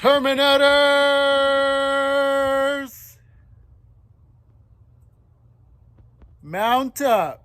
Terminators! Mount up.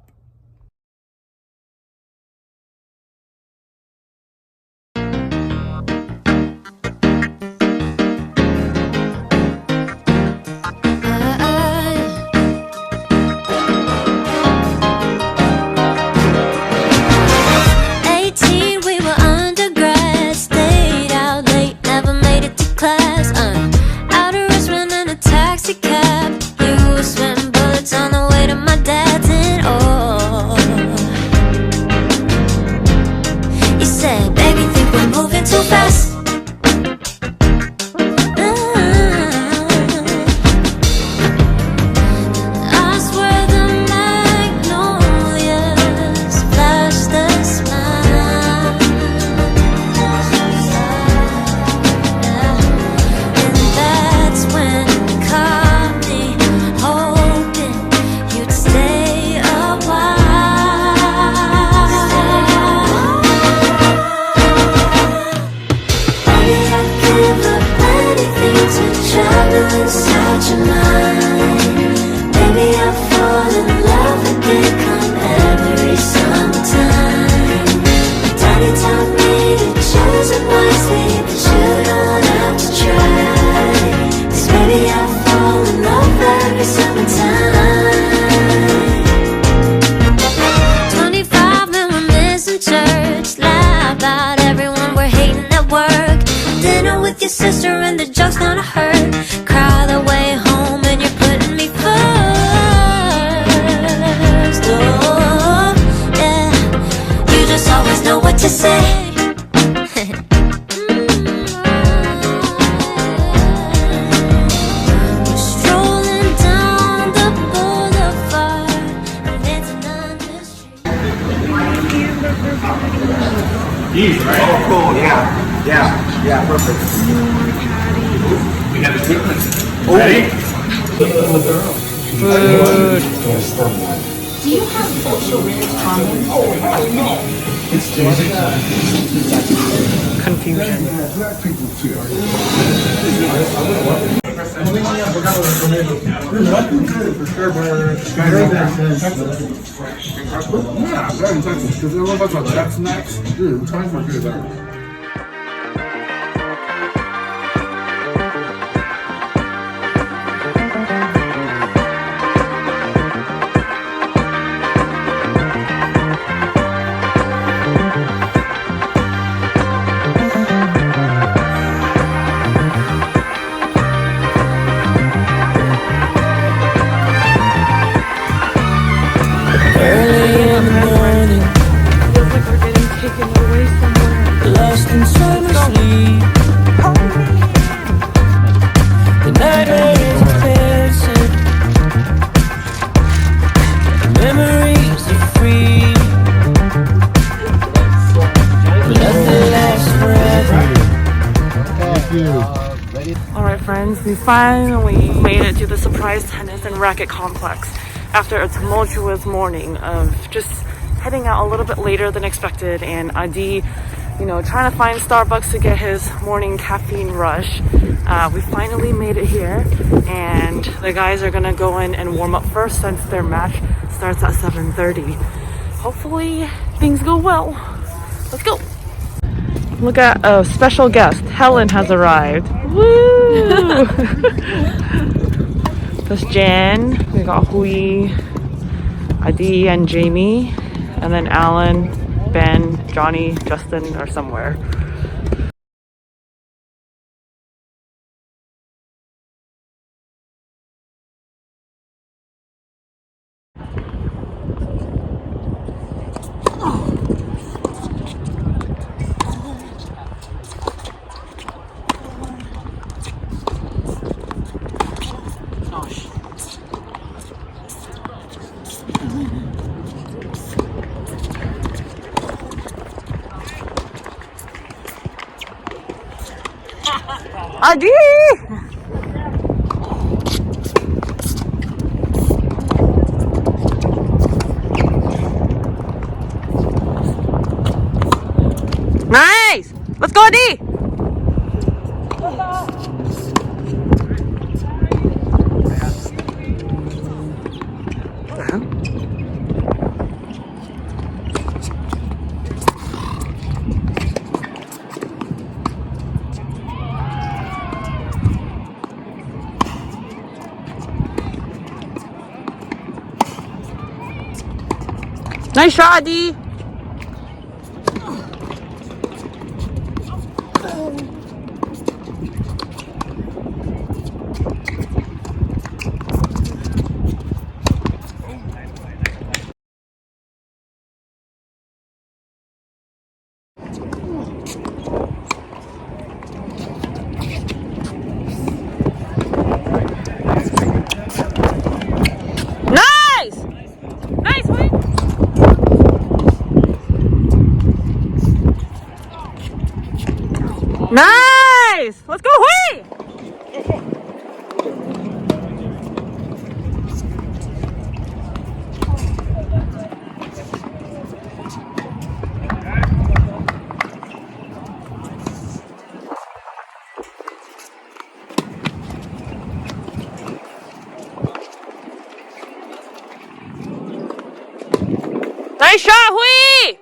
Sister and the joke's gonna hurt. Cry the way home and you're putting me first. Oh, yeah. You just always know what to say. We're strolling down the boulevard, dancing on the street. These, right? Oh, cool, yeah. Yeah, perfect. We have a treatment. Ready? Food. Do you have social comments? It's confusion. Yeah, very in Texas, because everyone talks about Tex Mex. Dude, we're trying to figure that out. Alright friends, we finally made it to the surprise tennis and racket complex after a tumultuous morning of just heading out a little bit later than expected, and Adi, trying to find Starbucks to get his morning caffeine rush. We finally made it here, and the guys are gonna go in and warm up first since their match starts at 7:30. Hopefully things go well. Let's go. Look at a special guest. Helen has arrived. Woo! That's Jen. We got Hui, Adi, and Jamie. And then Alan, Ben, Johnny, Justin are somewhere. Adi! Nice! Let's go, Adi! Nice shot, D. Nice! Nice, Wayne! Nice! Let's go, Hui! Nice shot, Hui!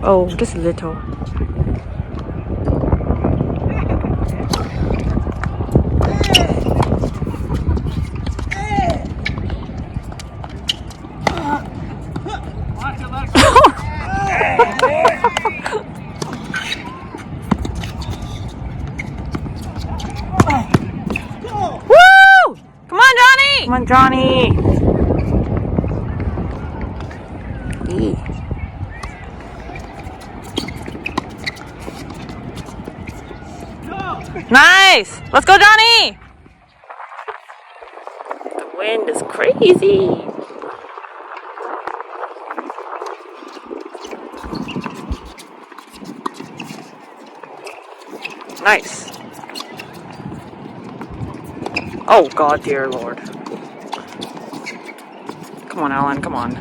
Oh, just a little. Woo! Come on, Johnny! Come on, Johnny! E. Nice! Let's go, Johnny! The wind is crazy. Nice. Oh, God, dear Lord. Come on, Alan, come on.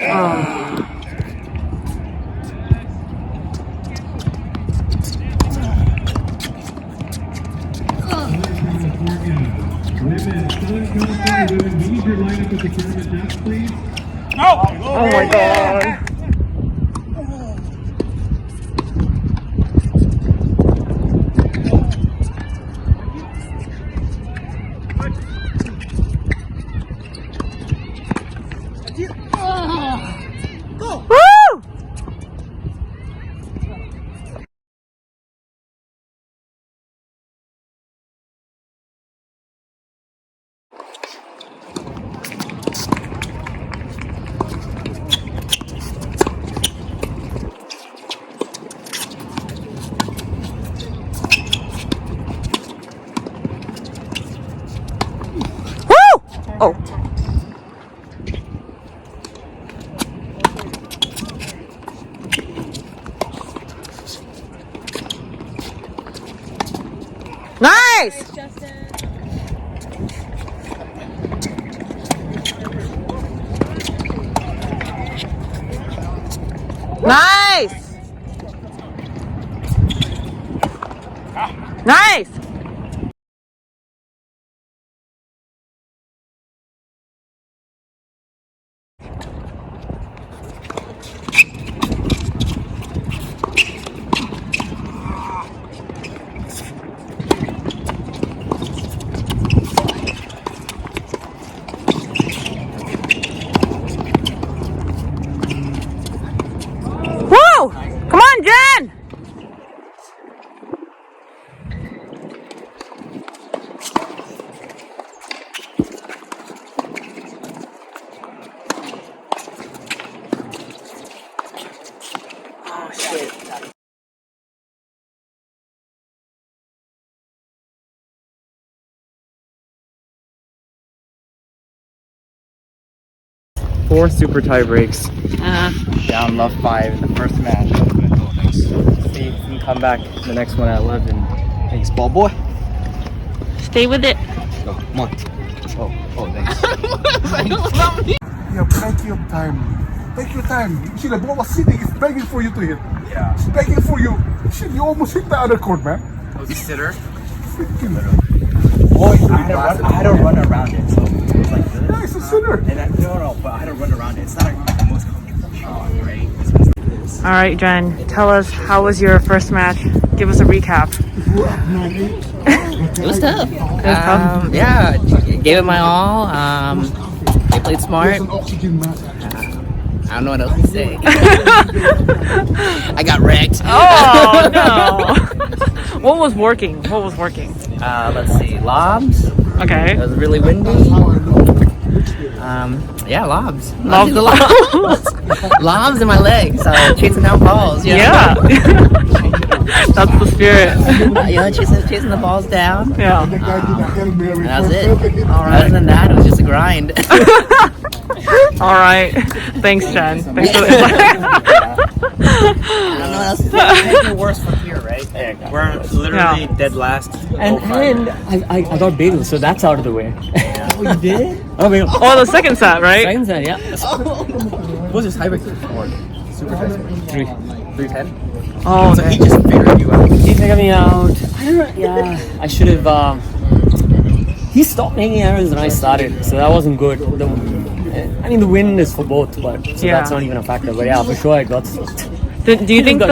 Oh. Oh my God. Woo! Oh. Nice! Nice! Nice! Woo! Come on, Jen! Oh, shit. Four super tie breaks. Down love 5 in the first match. See if we can come back the next one at 11. Thanks, ball boy. Stay with it. Go, come on. Oh, thanks. You have plenty of time. Take your time. You see, the ball was sitting. It's begging for you to hit. Yeah. It's begging for you. You see, You almost hit the other court, man. I was a sitter. Boy, I had to run around it. So it was like this. Yeah, it's a sitter. No, but I had to run around it. It's not like the most comfortable shot, right? All right, Jen, tell us, how was your first match? Give us a recap. It was tough. tough? Yeah, gave it my all. They played smart. It's an oxygen match. I don't know what else to say. I got wrecked. Oh, no. What was working? Let's see, lobs. It Okay. was really windy. Yeah, lobs. Lobs. The lobs. Lobs in my legs. So chasing down balls. You know? Yeah. That's the spirit. Yeah, chasing the balls down. Yeah. The guy did a Hail Mary And that was first. it. Other than that, it was just a grind. All right. Thanks, Jen. Thanks for the I don't know what else to say. It's the worst from here, right? We're literally dead last. And I got bagels, so that's out of the way. Oh, you did? Oh, bagel. Oh, the second set, right? Second set, yeah. What's his tiebreaker score? Super Three. 310? Oh, So he just figured you out. He figured me out. I don't know. Yeah, I should have. He stopped making errors when I started, so that wasn't good. I mean, the win is for both, but so Yeah. that's not even a factor. But yeah, for sure, I got do you think the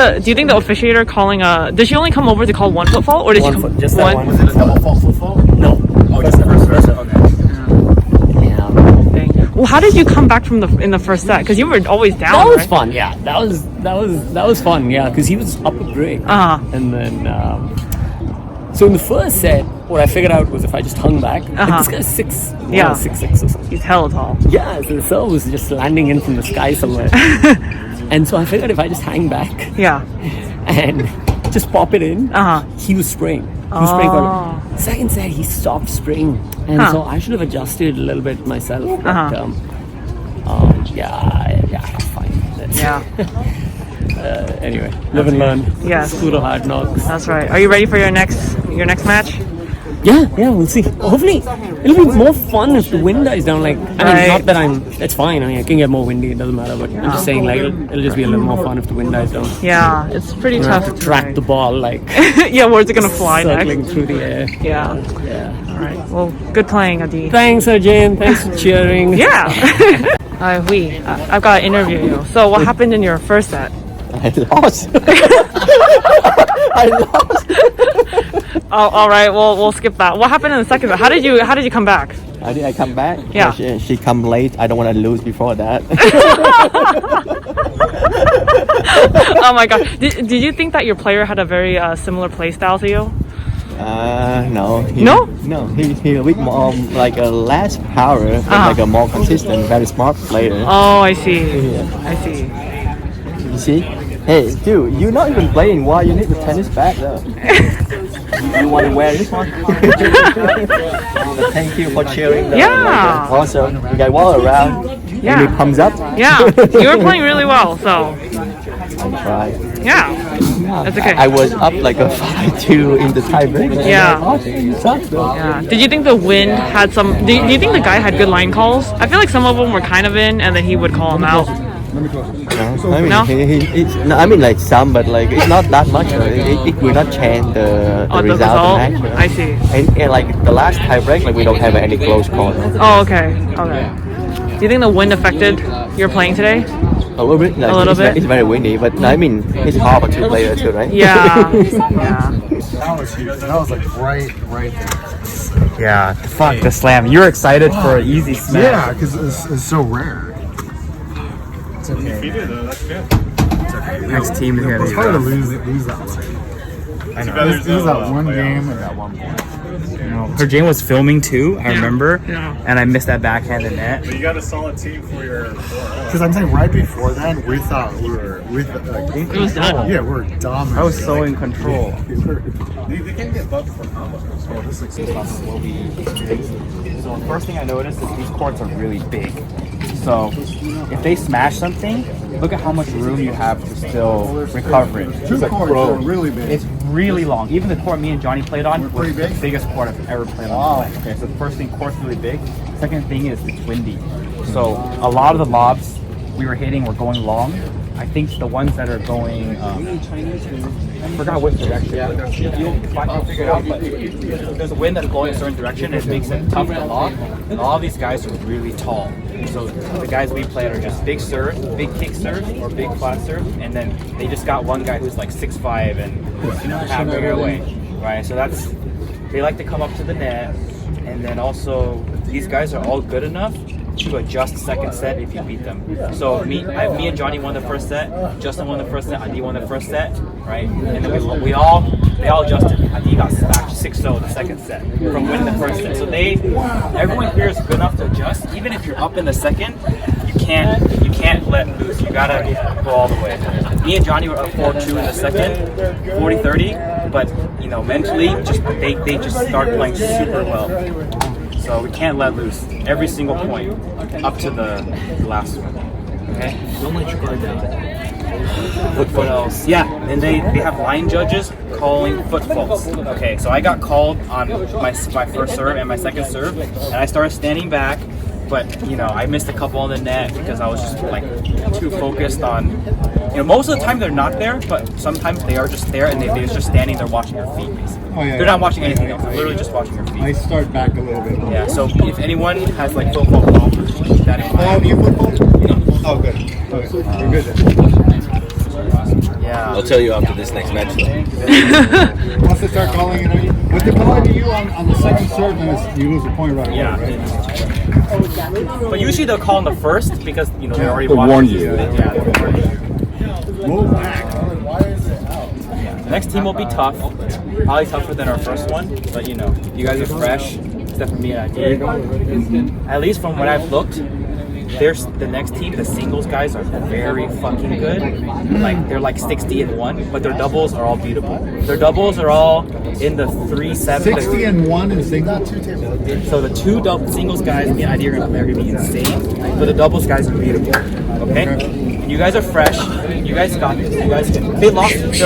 officiator calling did she only come over to call 1 foot fault, or did one she foot, just that one. Was it a double fault football? No. Oh, just the first set. Okay. Yeah. Thing? Well, how did you come back from in the first set? Because you were always down. That was right? fun. Yeah, that was fun. Yeah, because he was up a break, and then so in the first set, what I figured out was if I just hung back, like this guy's 6'6" Yeah. or something. He's hella tall. Yeah, so the serve was just landing in from the sky somewhere, and so I figured if I just hang back Yeah. and just pop it in, he was spraying. He was spraying. Oh. Second set, he stopped spraying, and so I should have adjusted a little bit myself. But, yeah, it's fine. That's- Yeah. Anyway, live and learn. Yes. School of hard knocks. That's right. Are you ready for your next match? Yeah, we'll see. Hopefully, it'll be more fun if the wind dies down. Like, I mean, Right. not that it's fine. I mean, I can get more windy, it doesn't matter. But I'm just saying, like, it'll just be a little more fun if the wind dies down. Yeah, it's pretty You tough have to track the ball, like, Yeah, where's it gonna fly circling next? through the air. Yeah. Yeah. All right. Well, good playing, Adi. Thanks, Jane. Thanks for cheering. Yeah. I've got to interview you. So, what happened in your first set? I lost. I lost. Oh, all right. Well, we'll skip that. What happened in the second set? How did you come back? How did I come back? Yeah. She come late. I don't want to lose before that. Oh my god. Did you think that your player had a very similar play style to you? No. No? No. He a bit more like a less power, but like a more consistent, very smart player. Oh, I see. I see. You see? Hey, dude, you're not even playing. Why you need the tennis bag though? You want to wear this one? Thank you for cheering. Yeah. Also, you guys walk around. Yeah. Give me thumbs up. Yeah. You were playing really well. So, Right. yeah. That's okay. I was up like a 5-2 in the tiebreak. Yeah. You suck though. Yeah. Did you think the wind had some? Do you think the guy had good line calls? I feel like some of them were kind of in, and then he would call them out. I mean, No? I mean, like some, but like it's not that much. It will not change the Oh, the result. Of result? the match. I see. And like the last tie break, like we don't have any close call. Oh, okay. Okay. Do you think the wind affected your playing today? A little bit. Like, A little bit? It's very windy, but I mean, it's hard for two players too, right? Yeah. Yeah. That was huge. That was like right there. Yeah, fuck the slam. You're excited for an easy smash. Yeah, because it's so rare. It's okay. Next team is gonna It's be hard to rough. lose that way. I know. Lose that one game and that one point. You know, Her Jane was filming too, I remember, Yeah. and I missed that backhand in net. You got a solid team for your 4-0. because I'm saying right before then we thought we were It was done. Yeah, we're dominant. I was so in control. They can get bugged for combos. So the first thing I noticed is these courts are really big. So if they smash something, look at how much room you have to still recover it. Two courts are really big. It's really long. Even the court me and Johnny played on was the biggest court I've ever played on. Okay, so the first thing, court's really big. Second thing is it's windy. So a lot of the lobs we were hitting were going long. I think the ones that are going I forgot which direction. You'll figure it out. But there's a wind that's blowing a certain direction, and it makes it tough to lock. And all these guys are really tall. So the guys we play are just big serve, big kick serve, or big flat serve, and then they just got one guy who's like 6'5" and halfway away, right? So they like to come up to the net, and then also these guys are all good enough to adjust second set if you beat them. So me and Johnny won the first set, Justin won the first set, Adi won the first set, right? And then they all adjusted. Adi got smacked 6-0 the second set from winning the first set. So everyone here is good enough to adjust. Even if you're up in the second, you can't let loose. You gotta go all the way. Me and Johnny were up 4-2 in the second, 40-30, but you know, mentally they just start playing super well. So we can't let loose every single point up to the last one. Okay? Don't let your guard down. What else? Yeah, and they have line judges calling foot faults. Okay, so I got called on my first serve and my second serve, and I started standing back, but you know, I missed a couple on the net because I was just like too focused on, you know, most of the time they're not there, but sometimes they are just there and they're just standing there watching your feet basically. Oh, yeah, they're not watching anything else, they're literally just watching your feet. I start back a little bit. Yeah, so if anyone has like football problems, keep that in mind. Oh, you football? Oh, good. Okay. You're good then. Yeah. I'll tell you after this next match. Once they start calling it on you, but they call it to you on the second serve, then you lose the point right away, right? But usually they'll call on the first because, you know, they're already They watching. warn you. Yeah, they warn you. Move back. The next team will be tough, probably tougher than our first one, but you know, you guys are fresh, except for me and Adi. At least from what I've looked, there's the next team, the singles guys are very fucking good. Like they're like 60-1, but their doubles are all beautiful. Their doubles are all in the 3-7. 60-1 in singles. So the two singles guys, me and Adi are gonna be insane, but the doubles guys are beautiful. Okay? And you guys are fresh. You guys got this. You guys they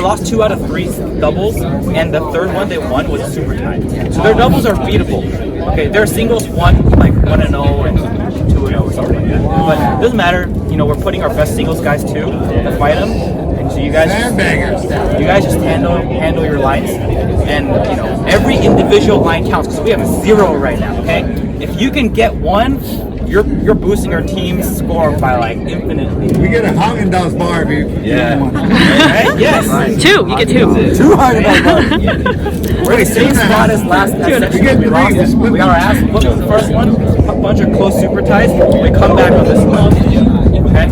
lost 2 out of 3 doubles, and the third one they won was super tight. So their doubles are beatable. Okay, their singles won like 1-0 and 2-0 or something like that. But it doesn't matter. You know, we're putting our best singles guys too to fight them. And so you guys just handle your lines, and you know every individual line counts because we have a 0 right now. Okay, if you can get 1. You're boosting our team's score by like infinitely. We get a Haagen-Dazs bar if you get one. Right? Yes. 2, you get 2. 2 Haagen-Dazs bars. We're the same spot as last section. We got our ass whooped the first one, a bunch of close super ties. We come back on this one. Okay?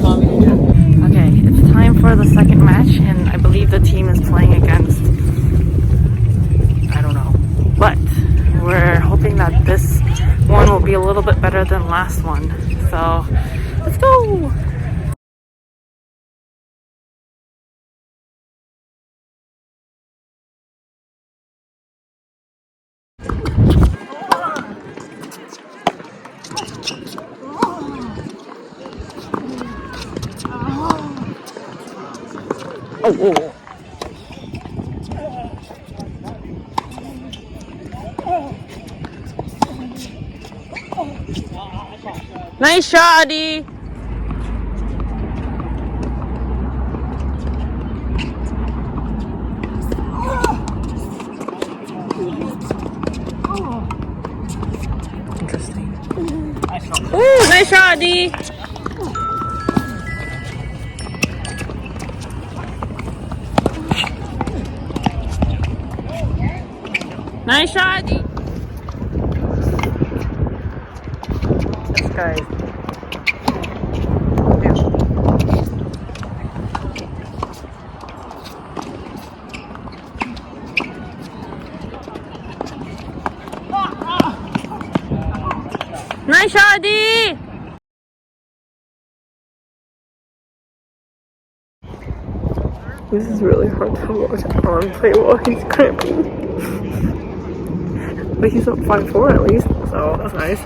Okay, it's time for the second match, and I believe the team is playing against, I don't know, but we're hoping that this one will be a little bit better than last one. So, let's go! Oh. Nice shot, Adi. Interesting. Ooh, nice shot, Adi. Nice shot, Adi. This guy. Nice shot, Adi. This is really hard to watch Alan play while he's cramping. But he's up 5-4 at least, so that's nice.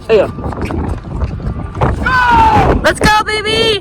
There you go. Let's go, baby!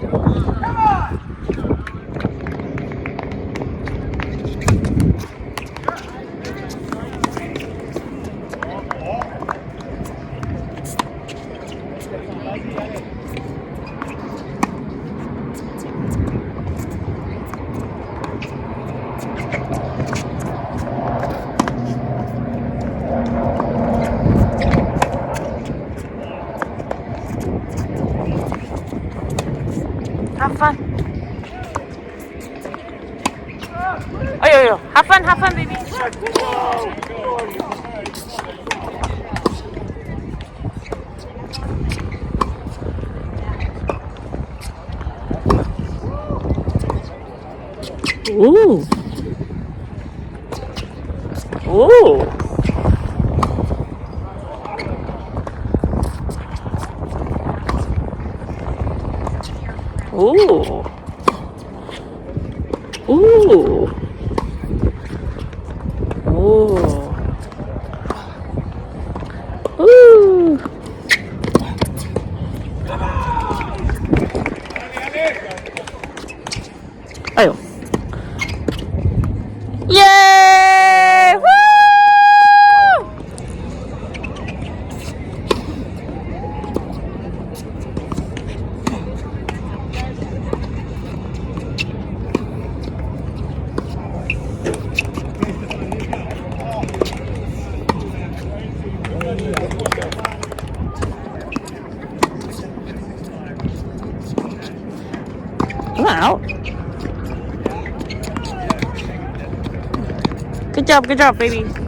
Ooh. Ooh. Ooh. Ooh. Ooh. Ooh. Ayo. Yay! Woo! Come out. Good job, baby.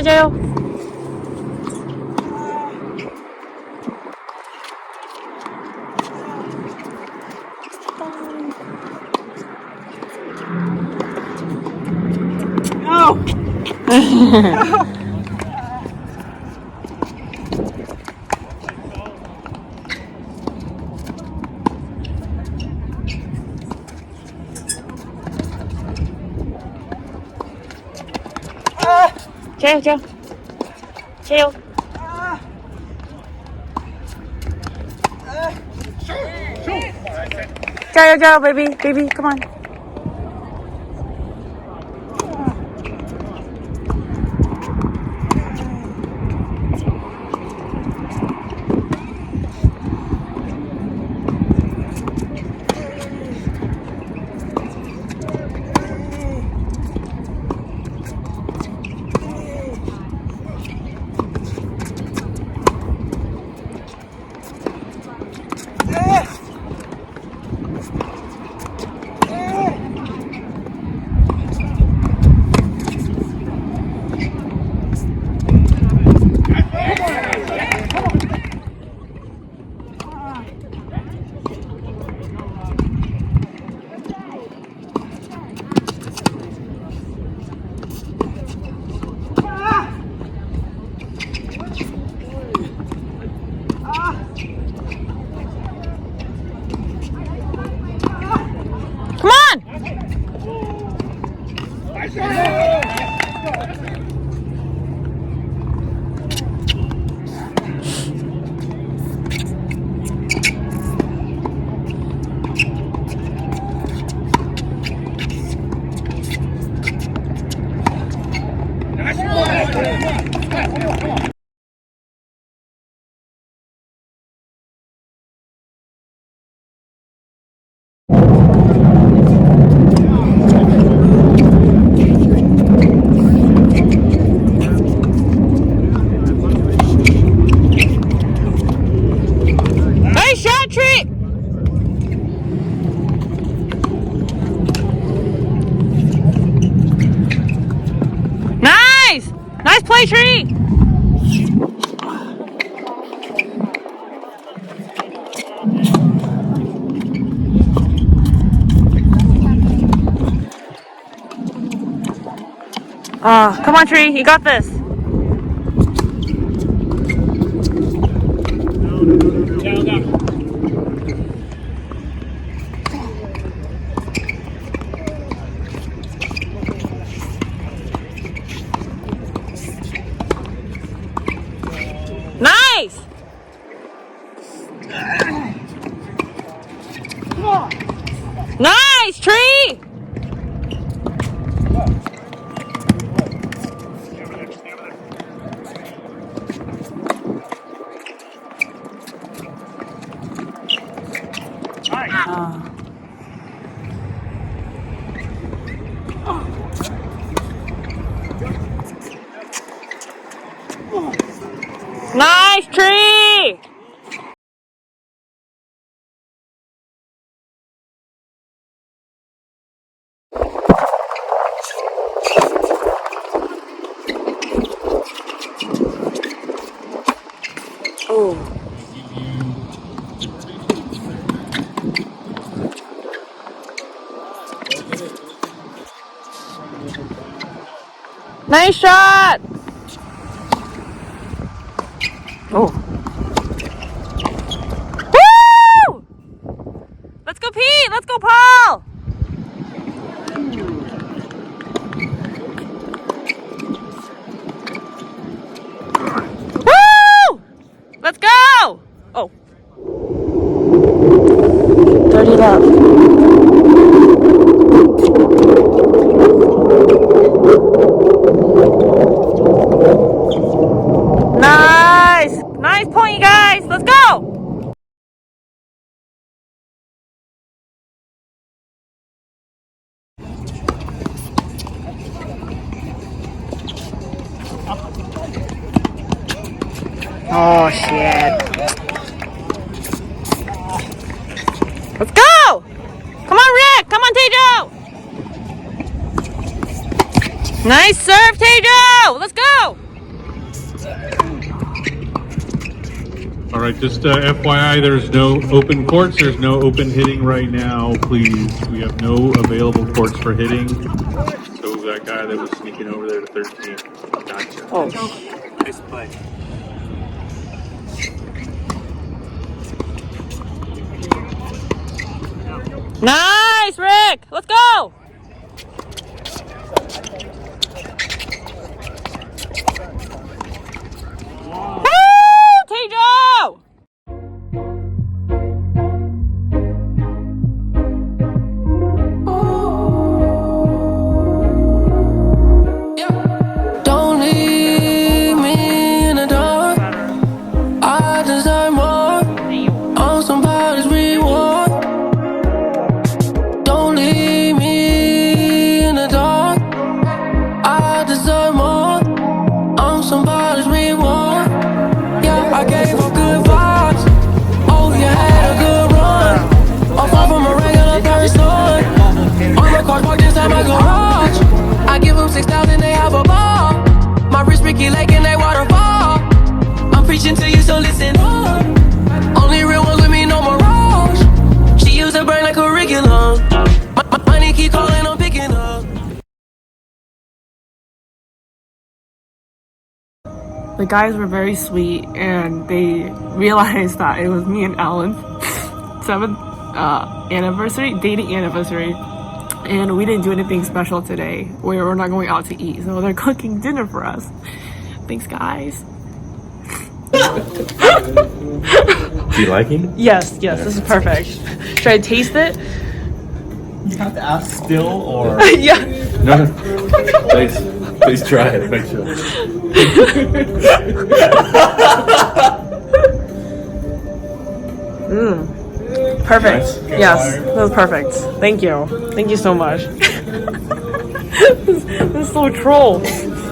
자요. 자요. 자요, baby, come on. Nice play, Tree! Come on, Tree, you got this. Nice! Nice, Tree! Nice, Tree! Oh. Nice shot! Oh. Woo! Let's go, Pete! Let's go, Paul! Woo! Let's go! Oh. 30 left. Nice! Nice point, you guys! Let's go! Oh, shit. Let's go! Come on, Rick! Come on, Tejo! Nice serve, Tejo! Let's go! All right, just FYI, there's no open courts. There's no open hitting right now, please. We have no available courts for hitting. So that guy that was sneaking over there to 13. Gotcha. Oh. Nice play. Nice, Rick! Let's go! Woo, Tejo! Don't leave me in the dark. I deserve more on somebody's reward. Don't leave me in the dark. I deserve more on somebody's reward. Yeah, I gave her good vibes. Oh, you had a good run. I'm far from a regular person. On the car parked inside my garage. I give them 6,000, they have a ball. My wrist Ricky Lake and they waterfall. I'm preaching to you, so listen up. Only real ones with me, no mirage. She used her brain like curriculum. My money keep calling, I'm picking up. The guys were very sweet and they realized that it was me and Alan's 7th anniversary, dating anniversary. And we didn't do anything special today. We're not going out to eat, so they're cooking dinner for us. Thanks, guys. Do you like him? Yes, this is perfect. Should I taste it? You have to ask still or Yeah. no. Please try it. Make sure. Perfect. Nice. Yes, that was perfect. Thank you. Thank you so much. this is so troll.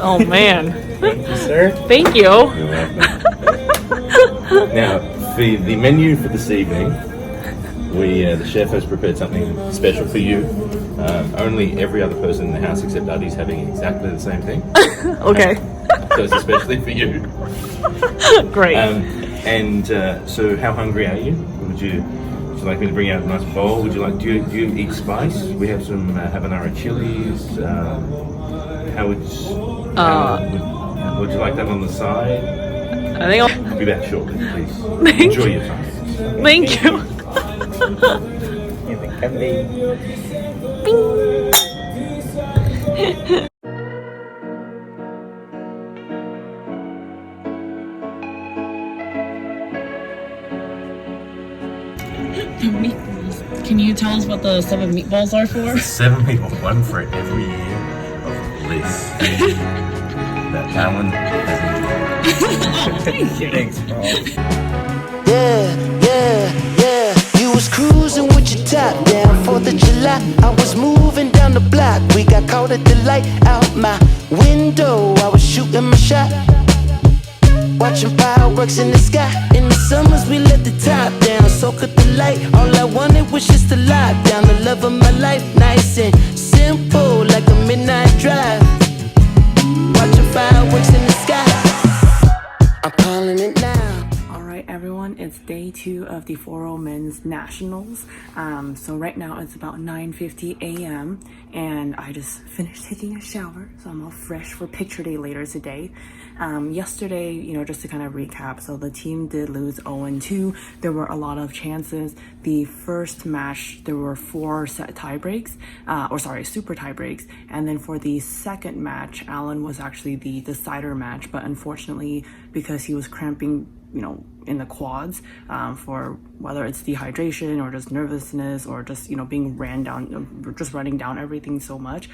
Oh man. Thank you, sir. Thank you. You're welcome. Now, for the menu for this evening, the chef has prepared something special for you. Only every other person in the house except Uddy's having exactly the same thing. Okay. So it's especially for you. Great. So how hungry are you? Would you like me to bring out a nice bowl? Would you like? Do you eat spice? We have some habanero chilies, How would you like that on the side? I think I'll... Be back shortly, please. Thank Enjoy you. your time. Thank you. Meatballs. Can you tell us what the 7 meatballs are for? 7 people, one for every year of bliss that Alan has enjoyed. Thanks, bro. Yeah. You was cruising with your top down 4th of July. I was moving down the block. We got caught at the light out my window. I was shooting my shot, watching fireworks in the sky. In the summers we let the top down, soak up the light. All I wanted was just to lock down the love of my life. Nice and simple, like a midnight drive, watching fireworks in the sky. I'm calling it now. Alright everyone, it's day 2 of the 4-0 Men's Nationals. So right now it's about 9:50 a.m. and I just finished taking a shower, so I'm all fresh for picture day later today. Yesterday, just to kind of recap, so the team did lose 0-2. There were a lot of chances. The first match, there were 4 set tie breaks, super tie breaks. And then for the second match, Alan was actually the decider match, but unfortunately, because he was cramping, in the quads, for whether it's dehydration or just nervousness or just, being ran down, just running down everything so much,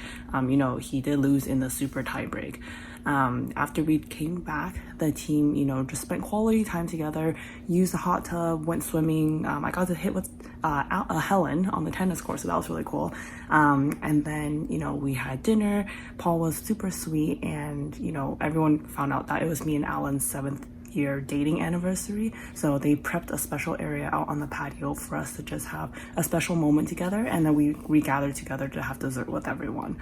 he did lose in the super tie break. After we came back, the team, just spent quality time together, used the hot tub, went swimming. I got to hit with Helen on the tennis court, so that was really cool. And then, we had dinner. Paul was super sweet, and, everyone found out that it was me and Alan's 7th year dating anniversary, so they prepped a special area out on the patio for us to just have a special moment together, and then we regathered together to have dessert with everyone.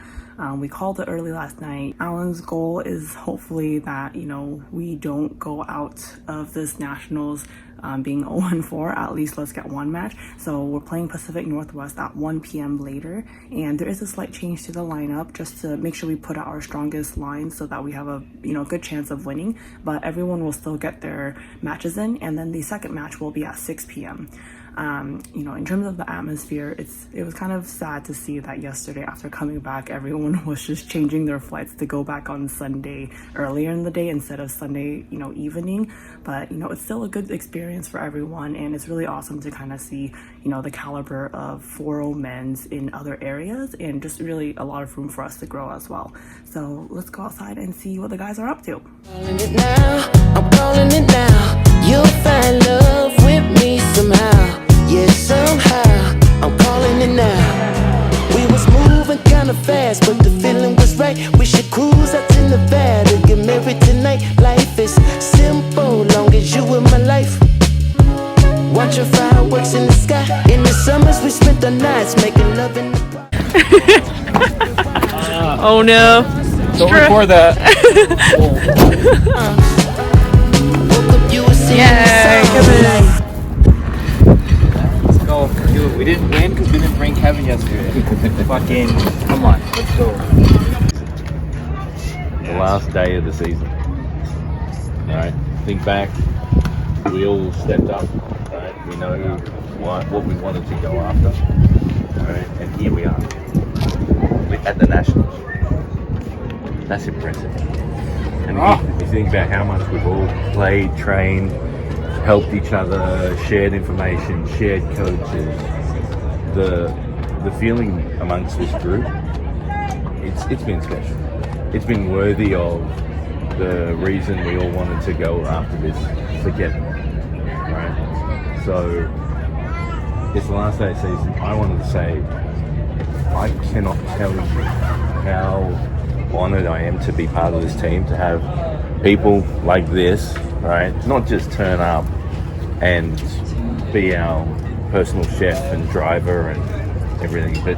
We called it early last night. Alan's goal is hopefully that we don't go out of this nationals being 0-4. At least let's get 1 match. So we're playing Pacific Northwest at 1 p.m. later, and there is a slight change to the lineup just to make sure we put out our strongest line so that we have a good chance of winning, but everyone will still get their matches in, and then the second match will be at 6 p.m. In terms of the atmosphere, it was kind of sad to see that yesterday after coming back, everyone was just changing their flights to go back on Sunday earlier in the day instead of Sunday, evening. But, it's still a good experience for everyone, and it's really awesome to kind of see, the caliber of 4-0 men's in other areas, and just really a lot of room for us to grow as well. So let's go outside and see what the guys are up to. Calling it now, I'm calling it now. You'll find love with me somehow. Yeah, somehow, I'm calling it now. We was moving kinda fast, but the feeling was right. We should cruise out to Nevada, get married tonight. Life is simple, long as you in my life. Watching fireworks in the sky. In the summers we spent the nights making love in the Oh no. Don't record that. Yay, Kevin. Let's go. Dude, we didn't win because we didn't bring Kevin yesterday. Fucking, come on, let's go. The last day of the season. Alright, think back. We all stepped up. Right? We know what we wanted to go after. Alright, and here we are. We're at the Nationals. That's impressive. And you think about how much we've all played, trained, helped each other, shared information, shared coaches. The feeling amongst this group, it's been special. It's been worthy of the reason we all wanted to go after this together. Right? So it's the last day of the season. I wanted to say I cannot tell you how honored I am to be part of this team, to have people like this, right? Not just turn up and be our personal chef and driver and everything, but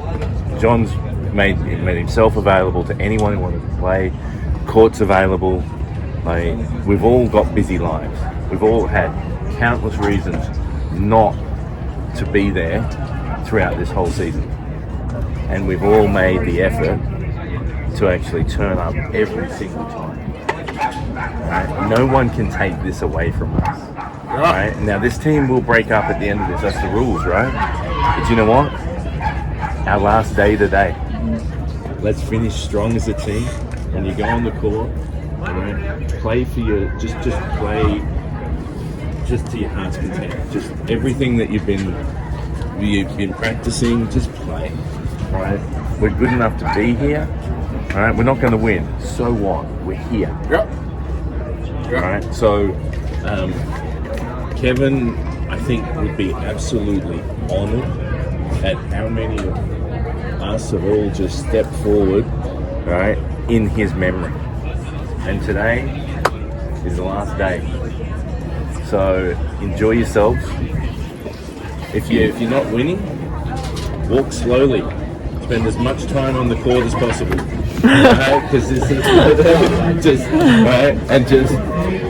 John's made himself available to anyone who wanted to play. Court's available. Like, we've all got busy lives. We've all had countless reasons not to be there throughout this whole season, and we've all made the effort to actually turn up every single time. Right? No one can take this away from us. Right? Now this team will break up at the end of this. That's the rules, right? But you know what? Our last day today. Let's finish strong as a team. When you go on the court, right, play for your just play just to your heart's content. Just everything that you've been practicing, just play. Right? We're good enough to be here. All right, we're not going to win. So what? We're here. Yep. All right. So, Kevin, I think would be absolutely honoured at how many of us have all just stepped forward, right, in his memory. And today is the last day. So enjoy yourselves. If you're not winning, walk slowly. Spend as much time on the court as possible. Because this is just right. And just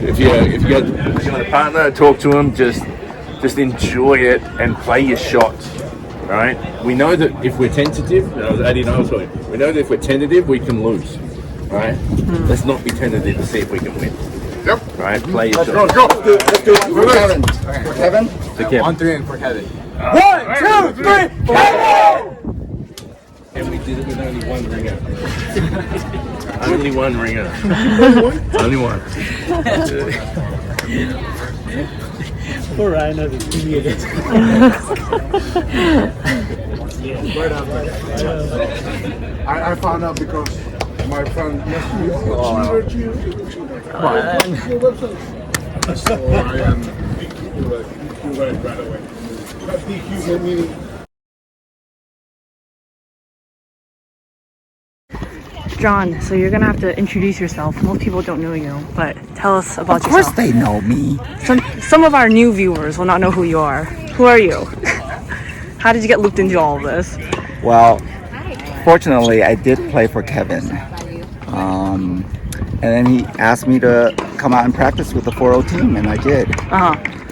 if you got a partner, talk to him. Just enjoy it and play your shots. Right? We know that if we're tentative, we know that if we're tentative, we can lose. Right? Let's not be tentative to see if we can win. Yep. Right? Play your Let's shots. go. Let's do it. For Kevin. For Kevin. To Kevin. 1, 3, and for Kevin. 1, 2, 3, Kevin! And we did it with only one ringer. Only one ringer. Only one. Poor Ryan has a TV against Right after. I found out because my friend messaged me. So I am DQ right away. Not DQ, meaning. John, so you're gonna have to introduce yourself. Most people don't know you, but tell us about yourself. Of course they know me. Some of our new viewers will not know who you are. Who are you? How did you get looped into all of this? Well, fortunately, I did play for Kevin. And then he asked me to come out and practice with the 4-0 team, and I did.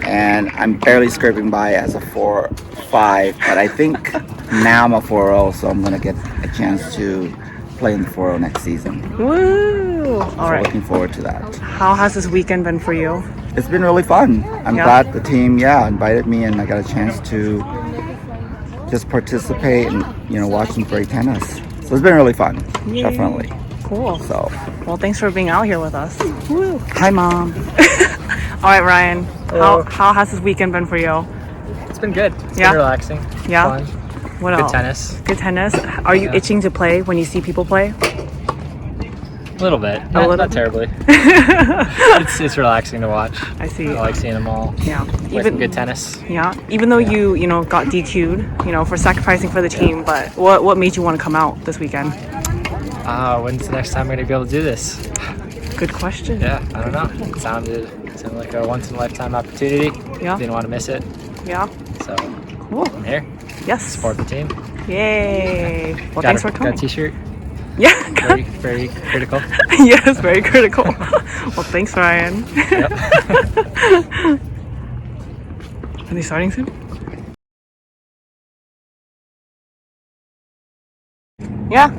And I'm barely scraping by as a 4-5, but I think now I'm a 4-0, so I'm gonna get a chance to play in the 4-0 next season. Woo! All right. Looking forward to that. How has this weekend been for you? It's been really fun. I'm glad the team, invited me, and I got a chance to just participate and watch some great tennis. So it's been really fun. Yay. Definitely. Cool. So. Well, thanks for being out here with us. Woo. Hi, Mom. All right, Ryan. How has this weekend been for you? It's been good. It's Yeah? been relaxing. Yeah? Fun. What Good else? tennis. Good tennis. Are you itching to play when you see people play? A little bit. Not terribly. It's relaxing to watch. I see. I like seeing them all. Yeah. Play some good tennis. Yeah. Even though you got DQ'd, for sacrificing for the team, but what made you want to come out this weekend? When's the next time I'm going to be able to do this? Good question. Yeah, I don't know. It sounded like a once-in-a-lifetime opportunity. Yeah. Didn't want to miss it. Yeah. So, cool. I'm here. Yes. Support the team. Yay. Well, thanks for coming. Got a t-shirt. Yeah. Very critical. Yes, very critical. Well, thanks, Ryan. Yep. Are they starting soon? Yeah.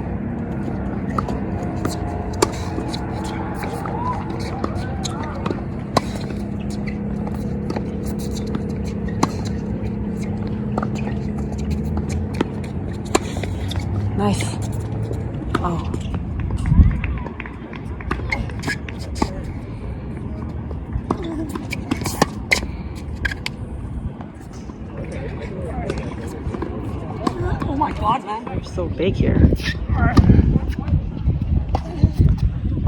Nice. Oh. Oh my god, man. You're so big here.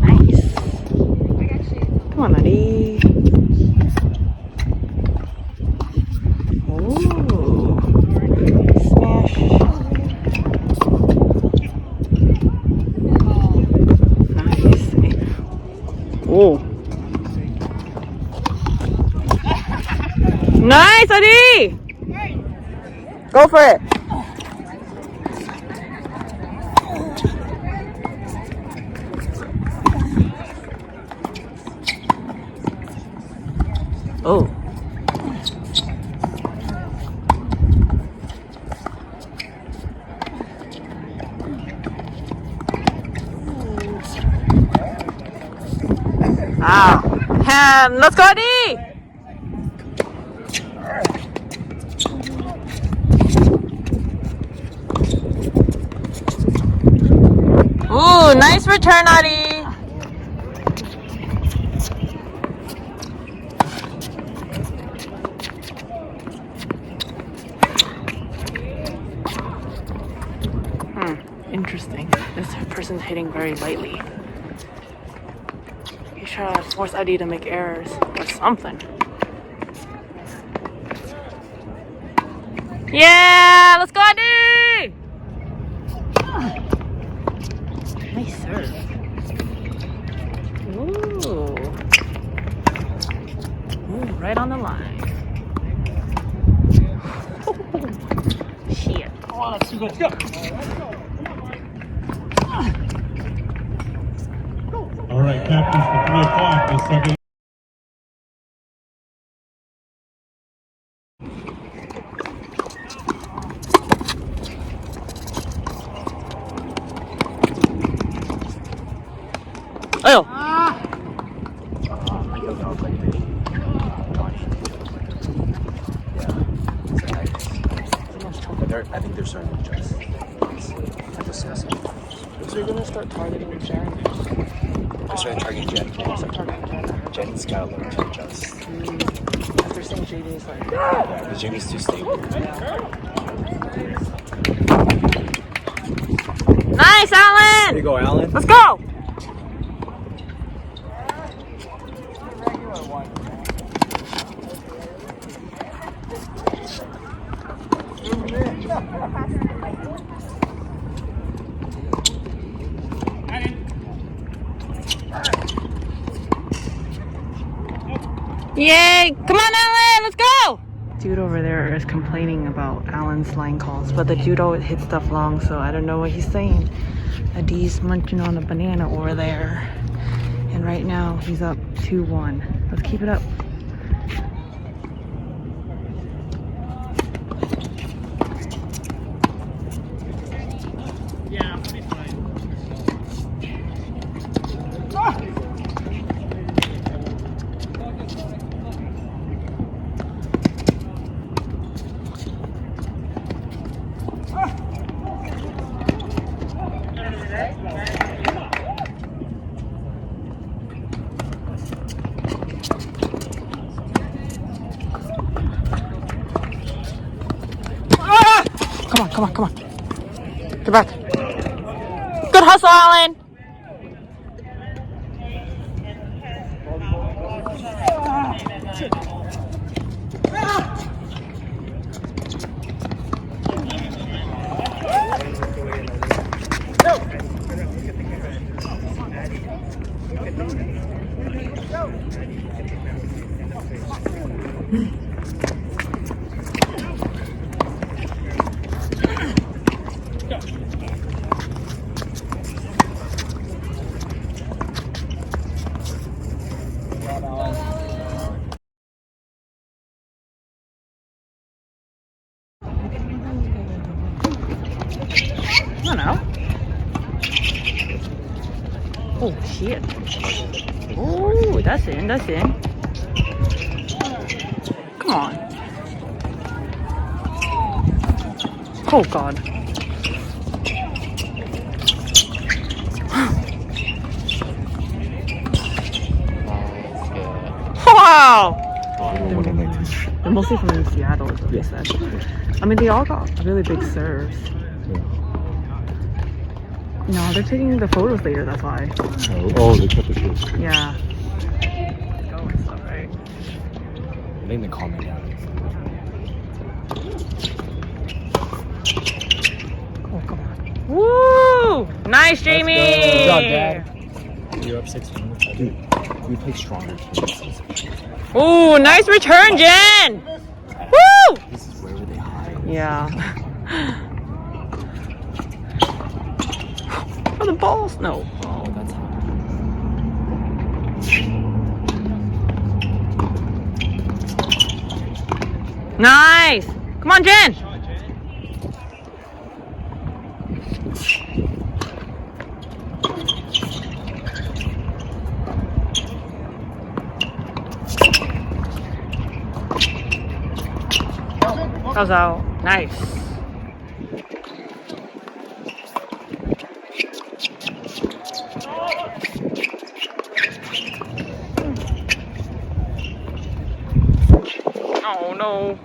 Nice. Come on, Maddie. Ooh. Smash. Oh. Nice, Adi! Go for it. Oh. And let's go, Adi! Ooh, nice return, Adi! Interesting. This person's hitting very lightly. He's trying to force Adi to make errors or something. Yeah! Let's go, Adi! Nice serve. Ooh. Ooh, right on the line. Shit. Oh, that's too good. Let's go. All right, captains, for 3 o'clock, the second. Ayo. I think they're starting to adjust. So you're gonna start targeting Jen? They're starting to target Jen. Jen's got to learn to adjust. After saying JD's like... Yeah, because JD's too stable. Nice, Alan! There you go, Alan. Let's go! Yay! Come on, Alan! Let's go! Dude over there is complaining about Alan's line calls, but the judo hits stuff long, so I don't know what he's saying. Adi's munching on a banana over there. And right now, he's up 2-1. Let's keep it up. Come on, come on. Get back. Good hustle, Alan. I don't know. Oh shit. Oh, that's in, that's in. Come on. Oh god. Wow! They're mostly from Seattle, is what they said. I mean, they all got really big serves. No, they're taking the photos later, that's why. Oh, they cut the shit. Yeah. I think they calm me down. Oh, come on. Woo! Nice, Jamie! Good job, Dad. You're up 6-1. Dude, we play stronger teams. Ooh, nice return, Jen! Woo! This is where they hide. Yeah. Oh, the balls? No. Oh, that's hot. Nice! Come on, Jen! That was out. Nice. Oh no.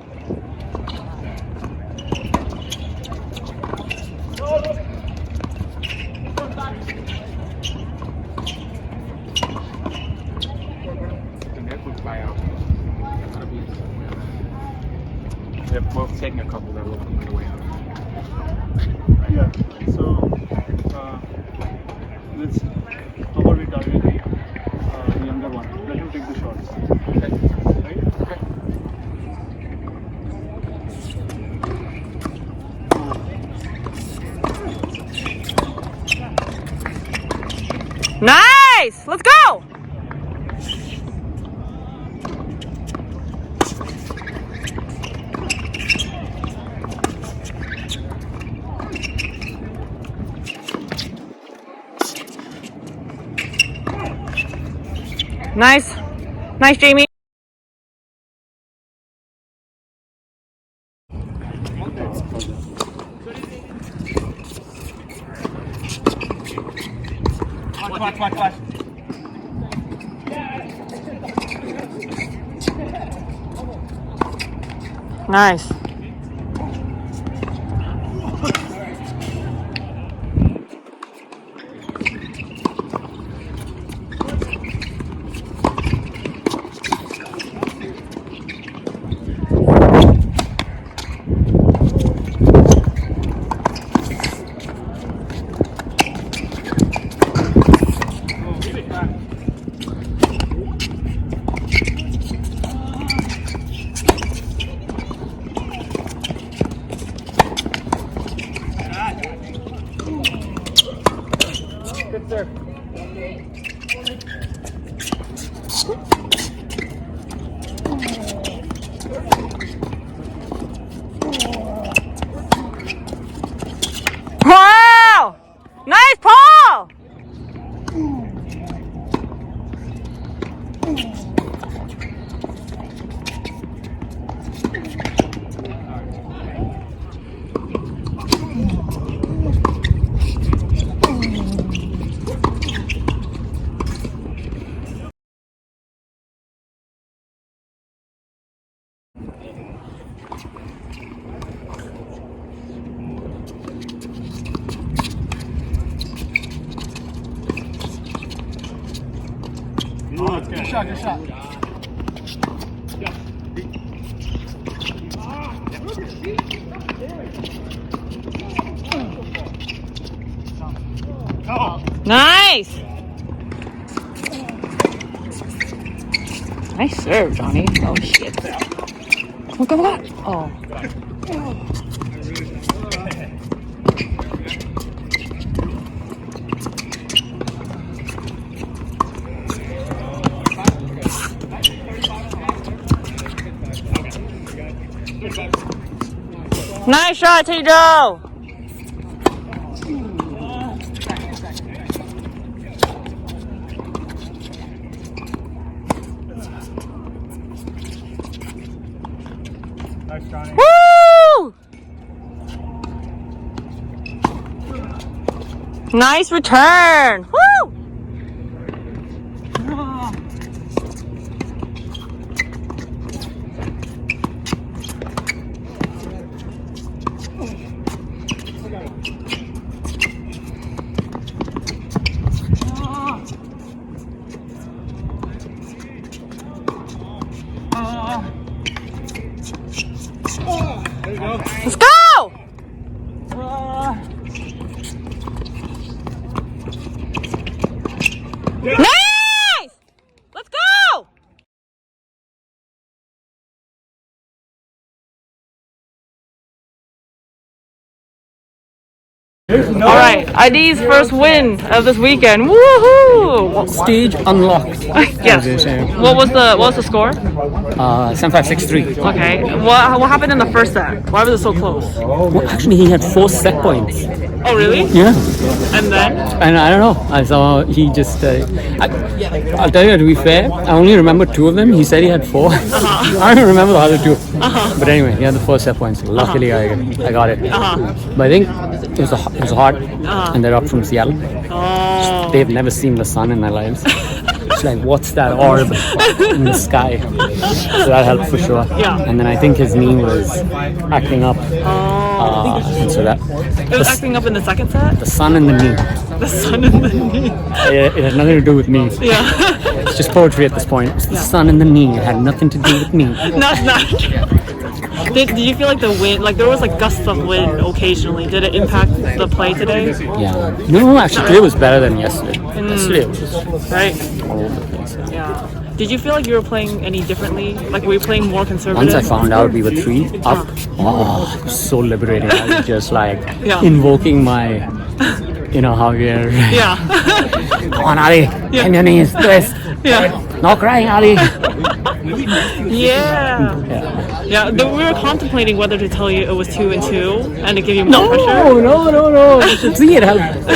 They're both taking a couple that are looking on the way out. Yeah. So let's how about we target the younger one? Let him take the shots. Okay. Right? Okay. Nice! Let's go! Nice. Nice, Jamie. Watch. Nice. Good serve. Wow! Nice, Paul! Good shot, good shot. Nice! Nice serve, Johnny. Oh shit. Look at that. Oh. Nice shot, Tejo! Nice, Johnny. Woo! Nice return! Woo! Let's go! Nice! Let's go! All right, ID's first win of this weekend. Woohoo! Stage unlocked. Yes. What was the score? 7-5-6-3. Okay. What happened in the first set? Why was it so close? Well, actually, he had 4 set points. Oh really? Yeah. And then? And I don't know. I saw he just. I'll tell you, to be fair, I only remember 2 of them. He said he had 4. I don't remember the other 2. But anyway, he had the 4 set points. Luckily, I got it. But I think it was hot, and they're up from Seattle. Oh. They've never seen the sun in their lives. It's like, what's that orb in the sky? So that helped for sure. Yeah. And then I think his knee was acting up. And so that. It was acting up in the second set? The sun in the knee. The sun in the knee. It had nothing to do with me. Yeah. It's just poetry at this point. It's the sun in the knee. It had nothing to do with me. Not. Did you feel like the wind, like there was like gusts of wind occasionally? Did it impact the play today? Yeah. No, actually, today was better than yesterday. Yesterday was right. all over the place. Yeah. Did you feel like you were playing any differently? Like were you playing more conservative? Once I found out we were 3 up, oh, it was so liberating. I was just like invoking my, Javier. Yeah. Come on, Ali. On your knees, twist. Yeah. No crying, Ali. Yeah. We were contemplating whether to tell you it was 2-2 and to give you more pressure. No. You should see it helped.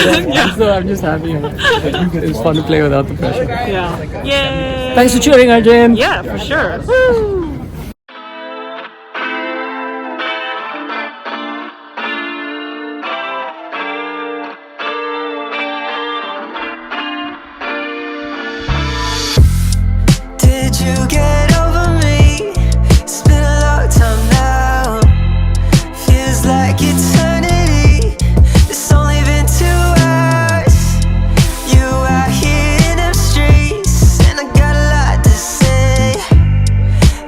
So I'm just happy. It was fun to play without the pressure. Yeah. Yay. Thanks for cheering, Arjun. Yeah, for sure. Woo. Did you get over me? It's been a long time now. Feels like eternity. It's only been 2 hours. You out here in them streets, and I got a lot to say.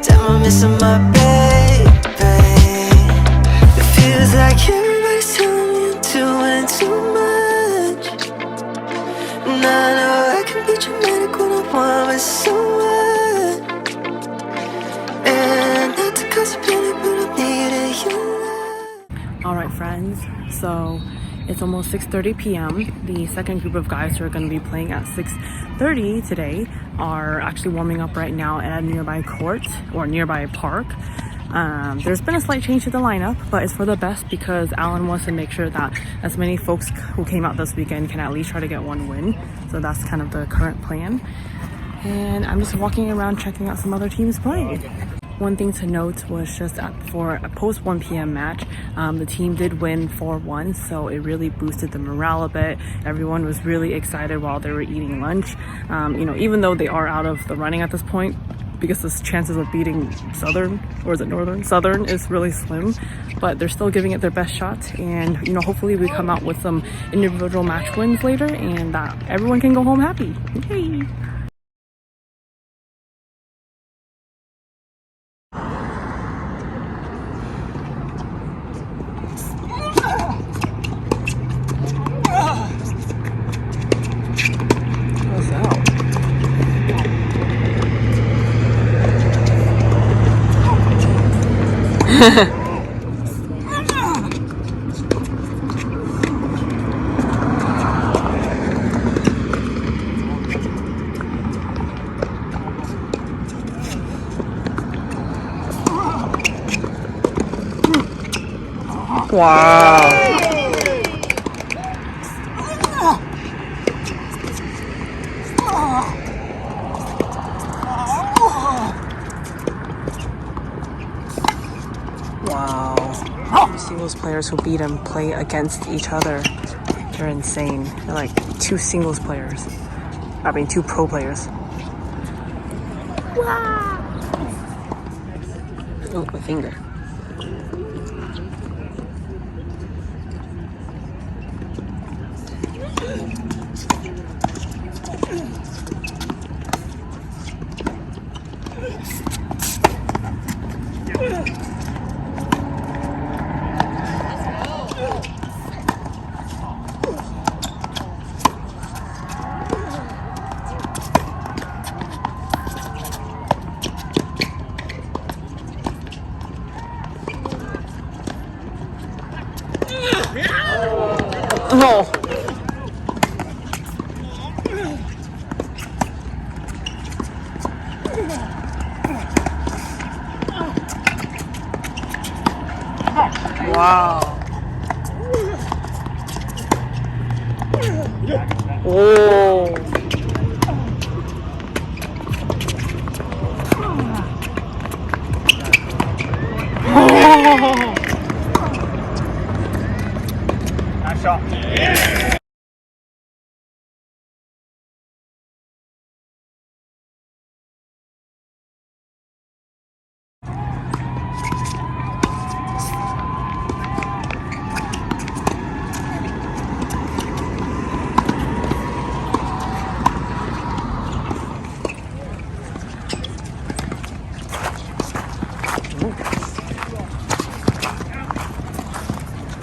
Damn, I'm missing my baby. It feels like everybody's telling me I'm doing too much. And I know I can be dramatic when I want with someone. Alright friends, so it's almost 6:30 p.m. The second group of guys who are going to be playing at 6:30 today are actually warming up right now at a nearby court or nearby park. There's been a slight change to the lineup, but it's for the best because Alan wants to make sure that as many folks who came out this weekend can at least try to get 1 win. So that's kind of the current plan. And I'm just walking around checking out some other teams playing. One thing to note was just for a post 1 p.m. match, the team did win 4-1, so it really boosted the morale a bit. Everyone was really excited while they were eating lunch. Even though they are out of the running at this point, because the chances of beating Southern, or is it Northern? Southern is really slim, but they're still giving it their best shot. And hopefully we come out with some individual match wins later, and that everyone can go home happy. Yay! Wow. Wow. You see those players who beat him play against each other. They're insane. They're like 2 singles players. 2 pro players. Wow. Oh, my finger. Oh. Wow. Oh. Nice shot.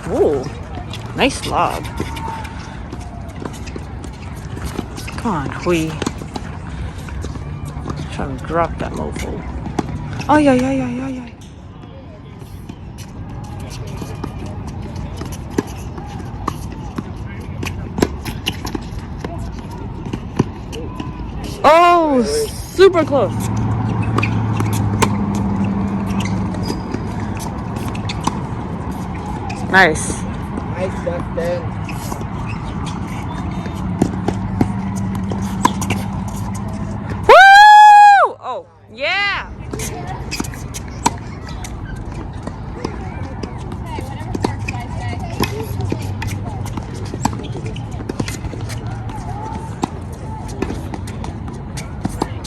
Oh, nice lob. Come on, Hui. Trying to drop that mofo. Oh, yeah. Oh, super close. Nice. Nice shot, Dan. Woo! Oh, yeah.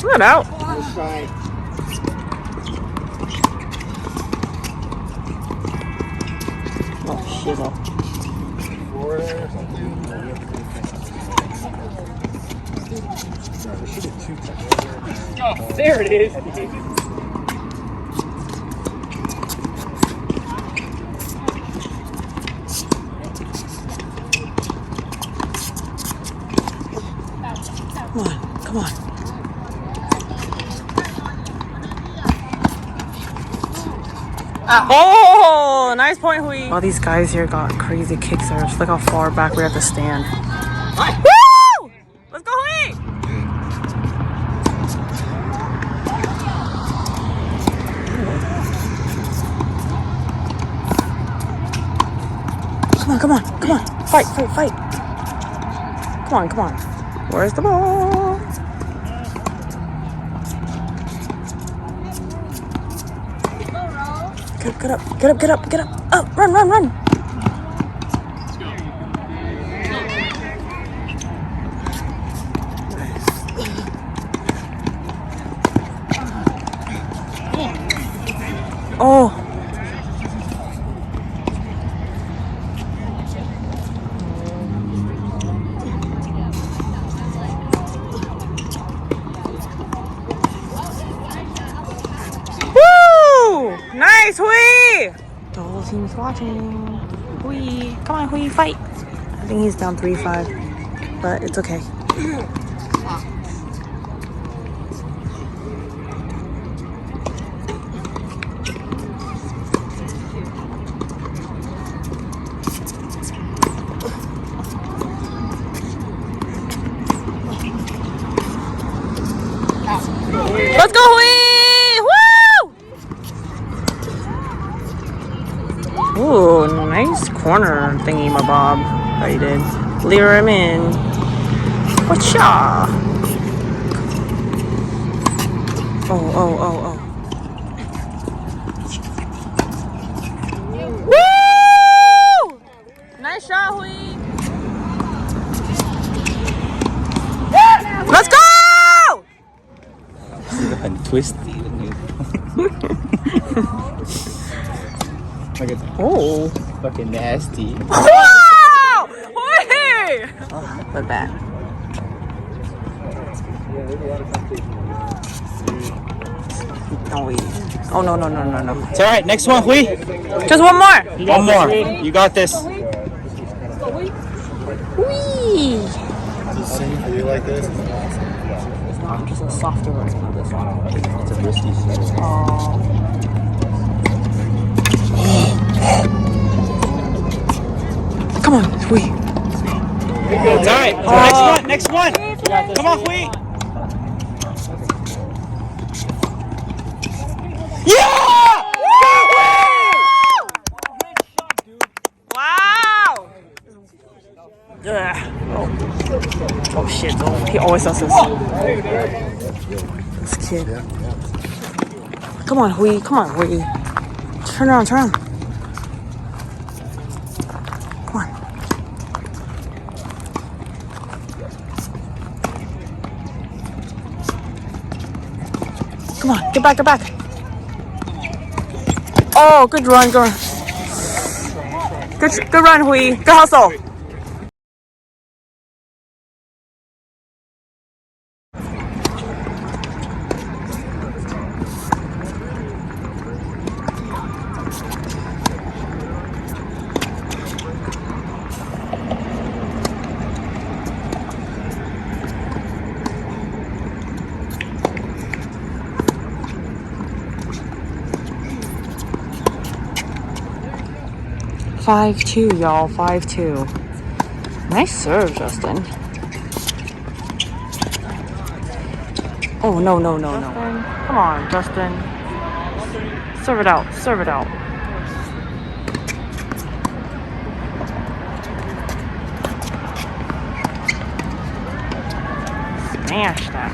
Get out. Nice try. Oh, shit. Or something. Oh, there it is. Come on. Oh, nice point, Hui. All these guys here got crazy kick serves. Look how far back we have to stand. Woo! Let's go, Hui! Come on. Fight. Come on. Where's the ball? Get up. Up, run. Oh. Woo! Nice, Hui! The whole team's watching. Hui. Come on, Hui, fight. I think he's down 3-5, but it's okay. Let's go, Hui! Woo! Ooh, nice corner thingy, my bob. That you did. Lure him in. Whatcha? Oh. Woo! Nice shot, Hui. Let's go! And twisty. Look at that. Oh. Fucking nasty. Wow! Hui! We're back. Oh, wait. Oh, no. It's alright, next one, Hui. Just one more. One more. You got this. Whee! Do you like this? Just a softer version of this one. It's a wristy. Come on, Hui. It's all right. Next one. Come on, Hui. Yeah! Wow! Oh shit, oh, he always does this. This kid. Come on, Hui, come on, Hui. Turn around, turn around. Come on. Come on, get back, get back. Oh, good run, good run. Good run, Hui. Good hustle. Five-two, y'all. 5-2. Nice serve, Justin. Oh, no. Justin, come on, Justin. Serve it out. Serve it out. Smash that.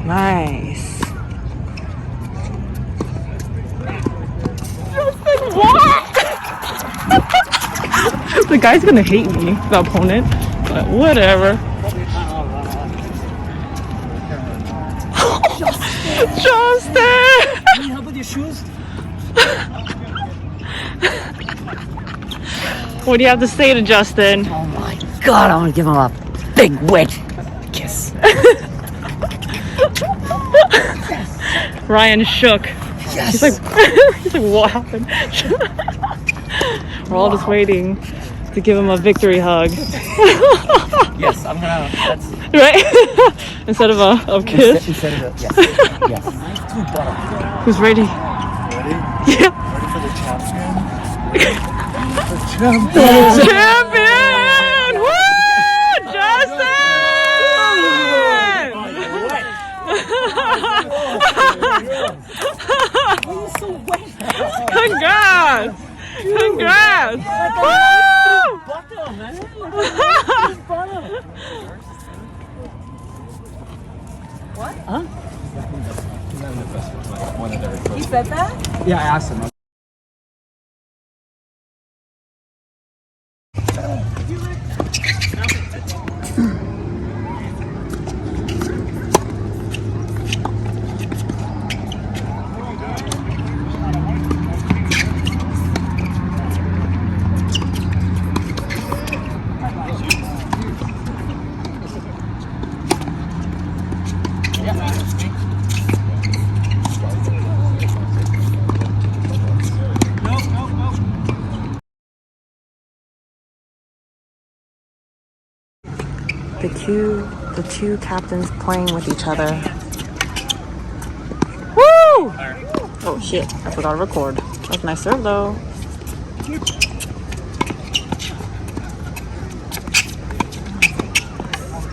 Nice. Justin, what? The guy's gonna hate me, the opponent, but whatever. Justin! Can you help with your shoes? What do you have to say to Justin? Oh my god, I want to give him a big wet kiss. Ryan shook. Yes. He's like, what happened? We're all just waiting to give him a victory hug. Yes, I'm gonna. That's Right? Instead of a kiss. instead of yes. Who's ready? Ready? Yeah. Ready for the champion? Champion! Woo! Justin! Congrats! Congrats! Woo! What? Huh? He said that? Yeah, I asked him. The two captains playing with each other. Woo! Oh shit, I forgot to record. That was a nice serve though.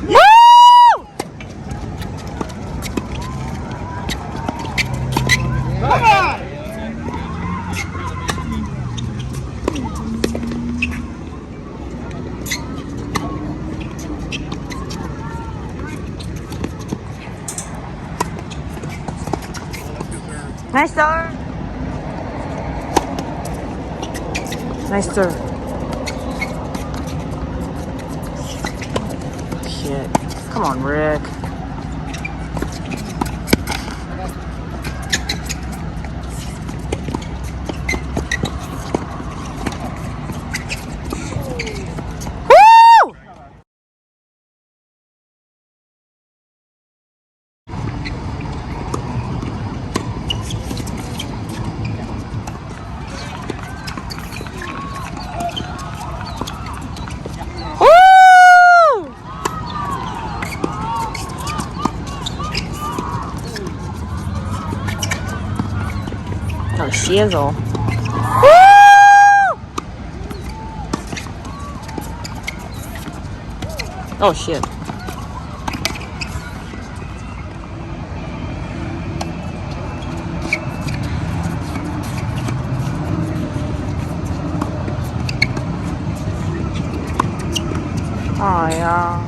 Woo! Come on! Nice serve. Nice serve. Shit. Come on, Rick. 有蝎子哦。Oh shit. Oh yeah.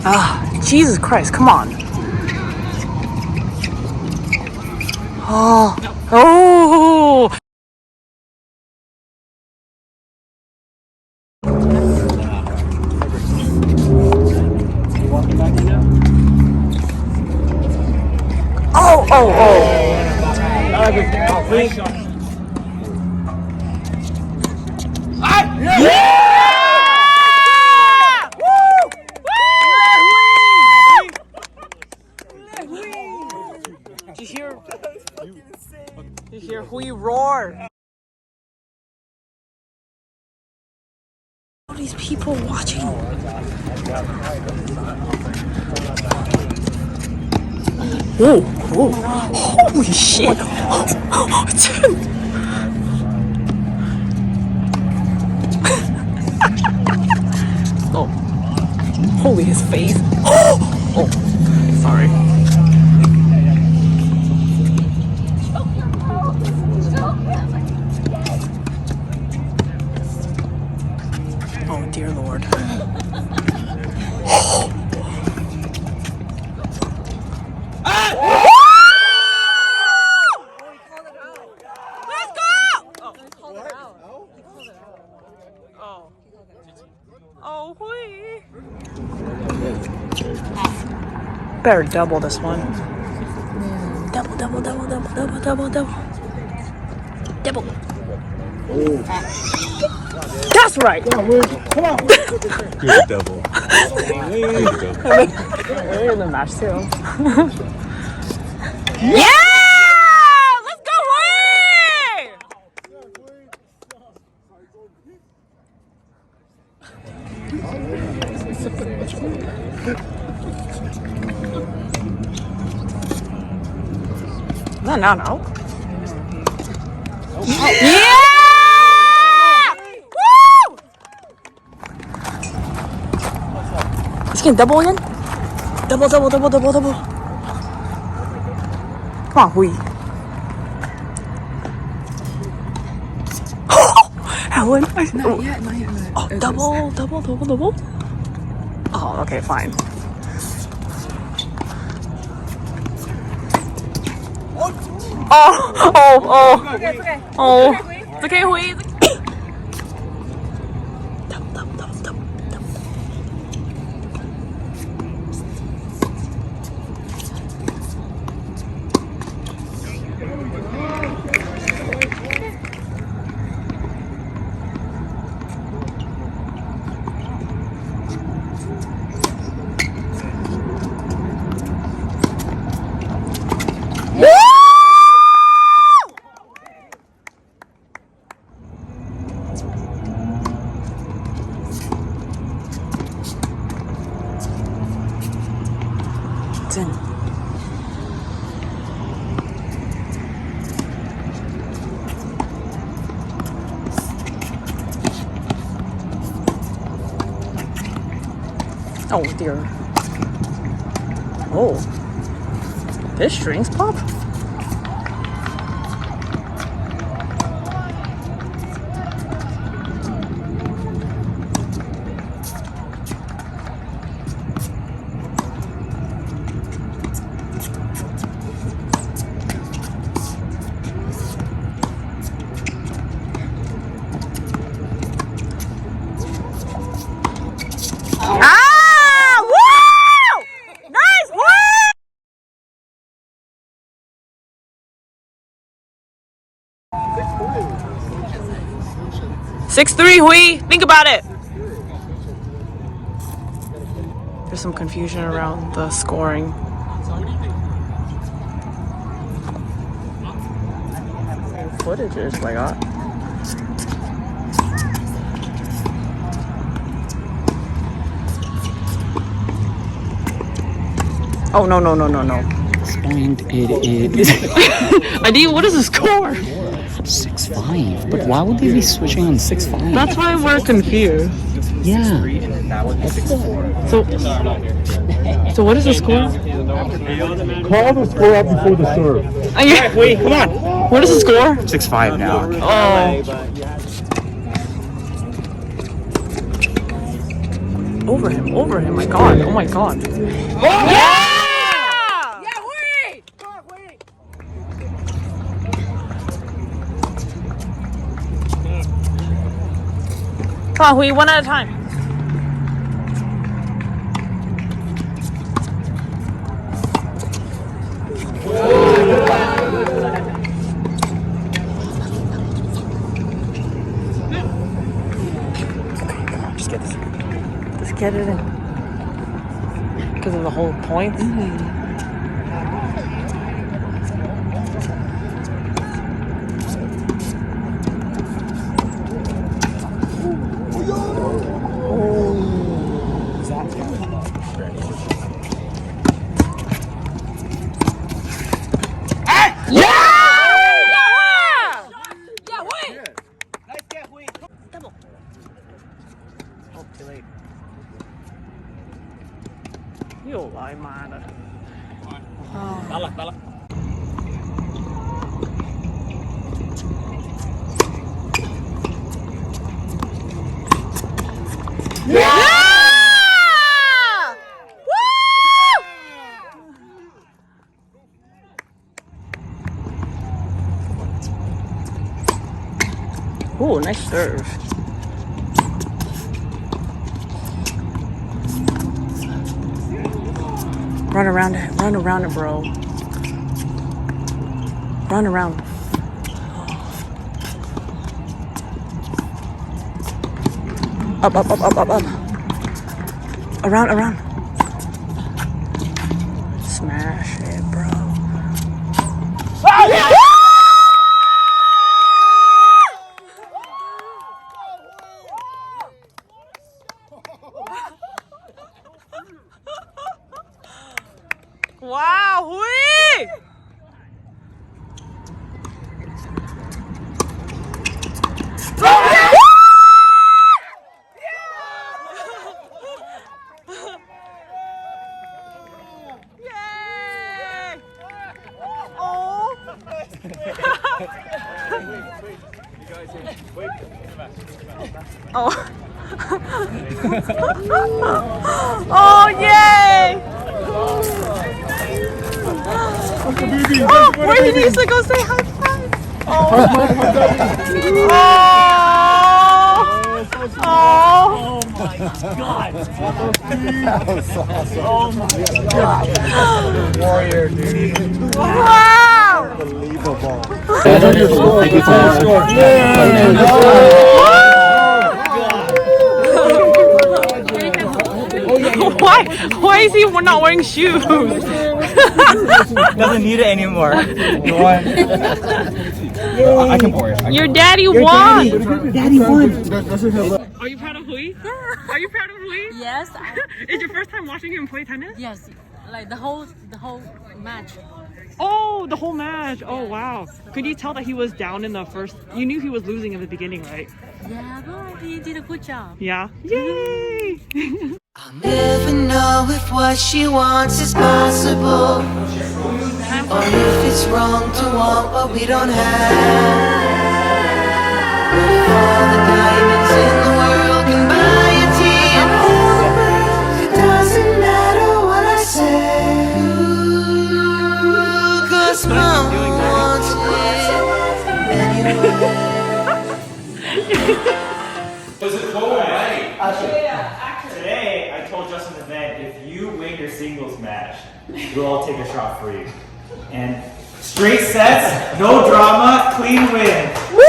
Ah, Jesus Christ, come on. Oh, oh. Oh, oh, oh. Yeah! Did you hear Hui roar? All these people watching. Oh, oh, holy shit. Oh, holy his face. Oh, sorry. Oh dear Lord. Oh, Hui. Better double this one. Double, double, double, double, double, double, double. Double. That's right. Come on. Good double. We're in the match too. Yeah! Let's go, Hui! No. Yeah! Woo! Let's get double again. Double. Come on, Hui. Helen. Not yet. Oh, double. Oh, okay, fine. Oh. It's okay. Oh. It's okay, Hui. Double. Oh dear. Oh. His strings pop? Ah! Woo! Nice win! 6-3, Hui. Think about it. there's some confusion around the scoring. Footages, my god. Oh, no. Point it is Adi, what is the score? 6-5. But why would they be switching on 6-5? That's why we're confused. Yeah. So what is the score? Call the score out before the serve. Wait, come on. What is the score? 6-5 now. Oh. Over him, my god. Oh my god. Yeah! Come on, Hui, one at a time. Just get this. Just get it in. Because of the whole point. Oh, nice serve. Run around it, bro. Run around. Up. Around. Smash it, bro. Wow, Hui! Yay! Oh! Oh! Oh, yay! Oh, where did he go say high five? Oh my god! That was awesome. Oh my god. Warrior, dude. Wow! Unbelievable. Why is he not wearing shoes? Doesn't need it anymore. You won. I can pour it. Your daddy won. Daddy won. Are you proud of Hui? Are you proud of Hui? Yes. Is your first time watching him play tennis? Yes. Like the whole match. Oh, the whole match. Oh, wow. Could you tell that he was down in the first? You knew he was losing in the beginning, right? Yeah, but he did a good job. Yeah. Yay! I'll never know if what she wants is possible, or if it's wrong to want what we don't have. But if all the diamonds in the world can buy a tear, it doesn't matter what I say. Ooh, 'cause mom wants it anyway. Was it cold, right? Today, I told Justin and Ben, if you win your singles match, we'll all take a shot for you. And straight sets, no drama, clean win. Woo!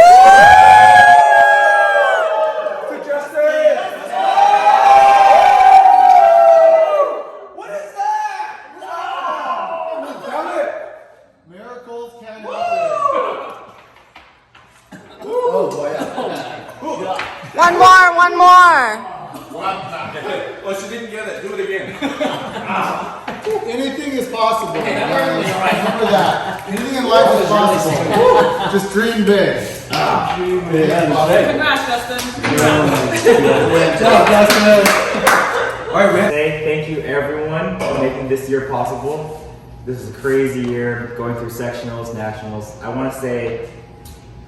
more. Well, she didn't get it. Do it again. Anything is possible. Remember that. Anything in life is possible. Just dream big. Dream big. Congrats, Justin. All right, man. Thank you everyone for making this year possible. This is a crazy year, going through sectionals, nationals. I want to say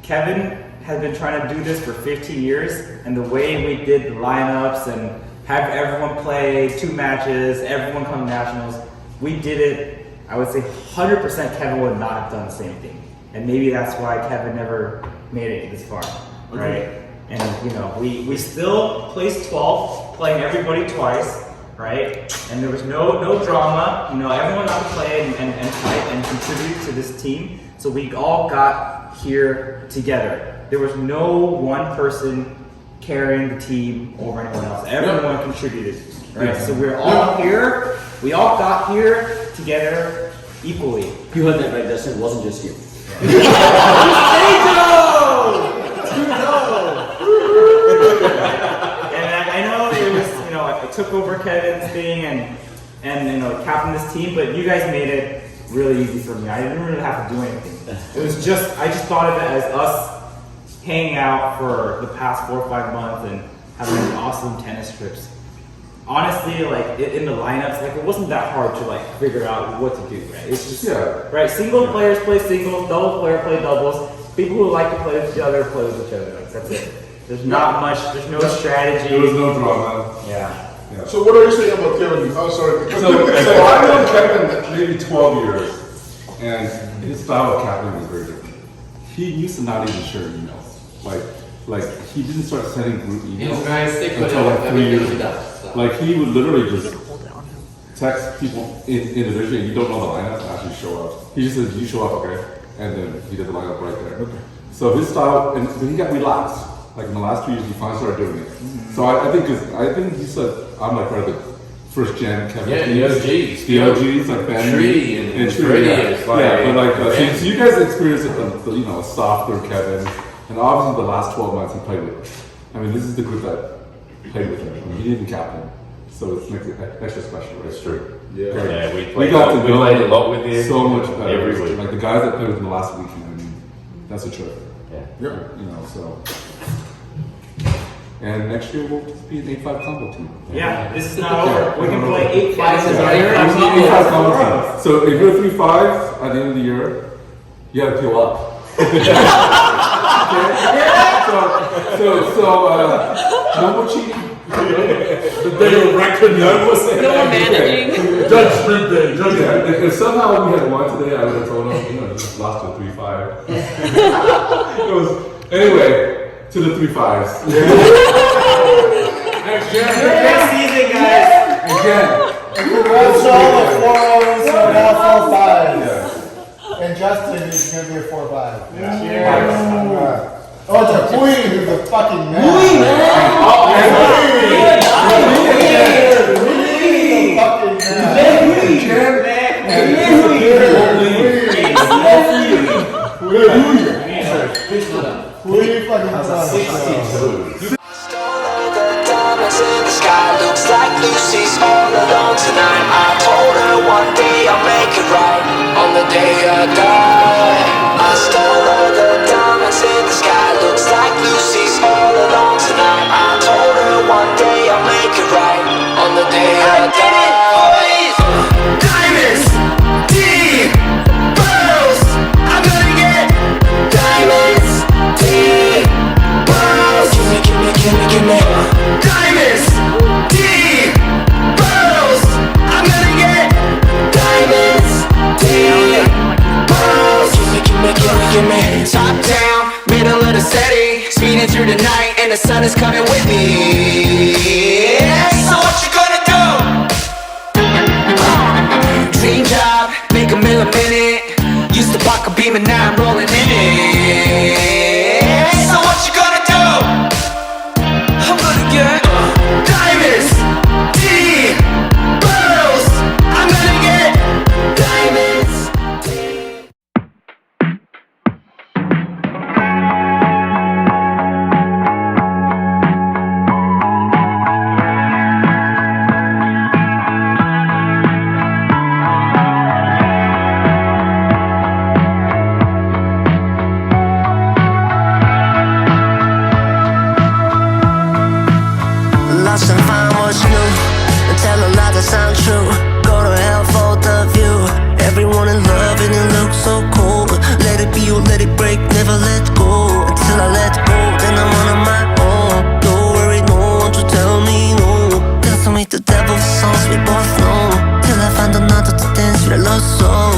Kevin has been trying to do this for 15 years, and the way we did the lineups and have everyone play 2 matches, everyone come nationals, we did it, I would say 100% Kevin would not have done the same thing. And maybe that's why Kevin never made it this far, right? And you know, we still placed 12th, playing everybody twice, right? And there was no drama, you know, everyone got to play and fight and contribute to this team. So we all got here together. There was no one person carrying the team over anyone else. Everyone contributed, right? So we're all here. We all got here together equally. You heard that right, Justin. It wasn't just you. And I know it was, you know, I took over Kevin's thing and you know, captain this team, but you guys made it really easy for me. I didn't really have to do anything. It was just, I just thought of it as us hanging out for the past 4 or 5 months and having awesome tennis trips. Honestly, like in the lineups, like it wasn't that hard to like figure out what to do, right? It's just right. Single players play singles, double player play doubles. People who like to play with each other play with each other. Like, that's it. There's not much. There's no strategy. There was no drama. Yeah. So what are you saying about Kevin? Oh, sorry. So I've known Kevin maybe 12 years, and his style of captain was very different. He used to not even share emails. Like he didn't start sending group emails until like 3 years ago. Like he would literally just text people individually, and you don't know the lineup and actually show up. He just says, "You show up, okay?" And then he did the lineup right there. Okay. So his style, and then he got relaxed. Like in the last 2 years, he finally started doing it. So I think he said, I'm like part of the first gen Kevin. Yeah, the OGs. The OGs, like Ben Tree and Tree. is like, but like, so you guys experienced it, you know, a softer Kevin. And obviously the last 12 months he played with. I mean, this is the group that played with him. I mean, he didn't captain. So it makes it extra special. That's true. Yeah, we played a lot with him. So much better. Every week. Like the guys that played with him the last weekend, I mean, that's a trip. Yeah. You know, so. And next year we'll be an 8-5 combo team. Yeah, this is not over. We can play 8-5 combo team. So if you're 3-5 at the end of the year, you gotta peel up. No more cheating. The day of reckoning. No more managing. Judgment day. If somehow we had won today, I would have told them, you know, just lost to 3-5. Anyway, to the 3-5s. Next season, guys. Again. Congrats to all the 4-0s and now 4-5s. And Justin is going to be a 4-5. Cheers. Oh, it's a queen who's a fucking man. Queen, man. Lucy's all alone tonight. I told her one day I'll make it right. On the day I die, I stole all the diamonds in the sky. Looks like Lucy's all alone tonight. I told her one day I'll make it right. On the day I die. Diamonds, D, pearls. I'm gonna get diamonds, D, pearls. Give me diamonds, D, pearls. I'm gonna get diamonds, D, pearls. Give me. Top down, middle of the city, speeding through the night, and the sun is coming with me. So what you gonna do? Dream job, make $1 million a minute. Used to walk a beam and now I'm rolling in it. So what you gonna do? I'm gonna get diamonds, D, pearls. I'm gonna get diamonds, D. that's untrue. Go to hell for the view. Everyone in love and it looks so cool. Let it be or let it break, never let go. Until I let go, then I'm on my own. Don't worry, no one to tell me no. Dancing with the devil's songs we both know. Till I find another to dance with a lost soul.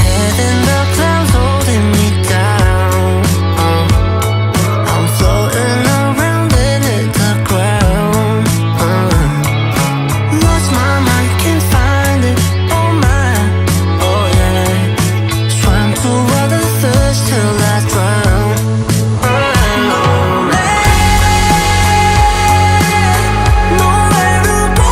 Head in the clouds holding me down. I'm floating around and hit the ground. Lost my mind, can't find it. Oh my, oh yeah. Swam to other thirst till I drown. Nowhere to go,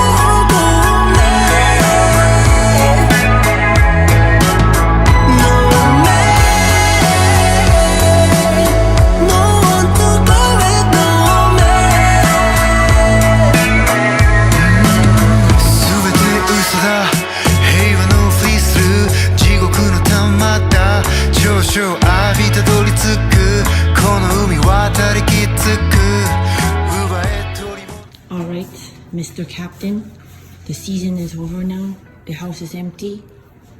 Alright, Mr. Captain, the season is over now. The house is empty.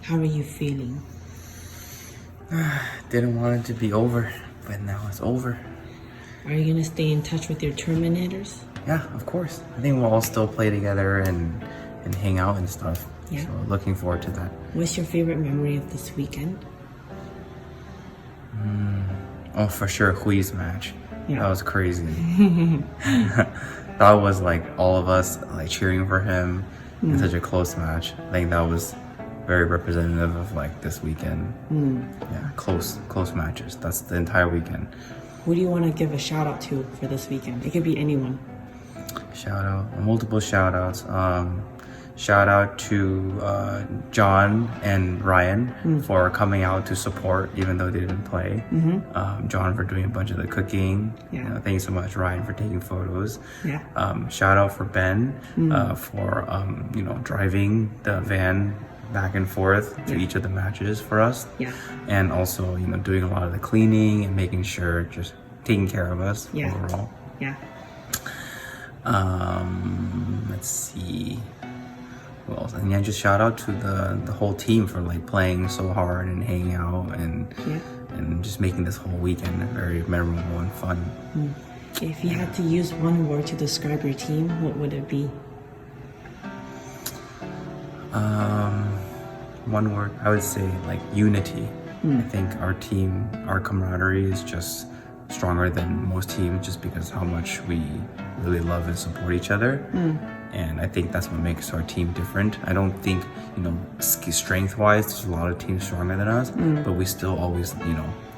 How are you feeling? Didn't want it to be over, but now it's over. Are you gonna stay in touch with your Terminators? Yeah, of course. I think we'll all still play together and hang out and stuff. Yeah. So looking forward to that. What's your favorite memory of this weekend? Oh, for sure, Hui's match. Yeah. That was crazy. That was like all of us like cheering for him in such a close match. I think that was very representative of like this weekend. Yeah, close matches. That's the entire weekend. Who do you want to give a shout out to for this weekend? It could be anyone. Multiple shout outs. Shout out to John and Ryan for coming out to support even though they didn't play. John for doing a bunch of the cooking. Yeah. Thank you so much, Ryan, for taking photos. Yeah. Shout out for Ben for driving the van back and forth to each of the matches for us. Yeah. And also, doing a lot of the cleaning and making sure, just taking care of us overall. Yeah. Let's see. Who else? And yeah, just shout out to the whole team for like playing so hard and hanging out and just making this whole weekend very memorable and fun. If you had to use one word to describe your team, what would it be? One word, I would say like unity. I think our team, our camaraderie is just stronger than most teams just because how much we really love and support each other. And I think that's what makes our team different. I don't think, strength-wise, there's a lot of teams stronger than us, but we still always,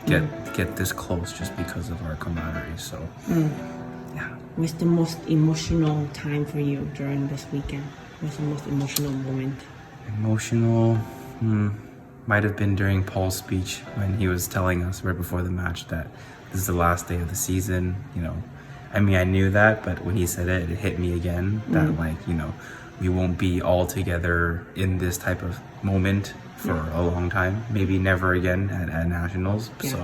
get this close just because of our camaraderie. So, yeah. What's the most emotional time for you during this weekend? What's the most emotional moment? Emotional, might have been during Paul's speech when he was telling us right before the match that this is the last day of the season. I mean, I knew that, but when he said it, it hit me again that we won't be all together in this type of moment for a long time, maybe never again at nationals. So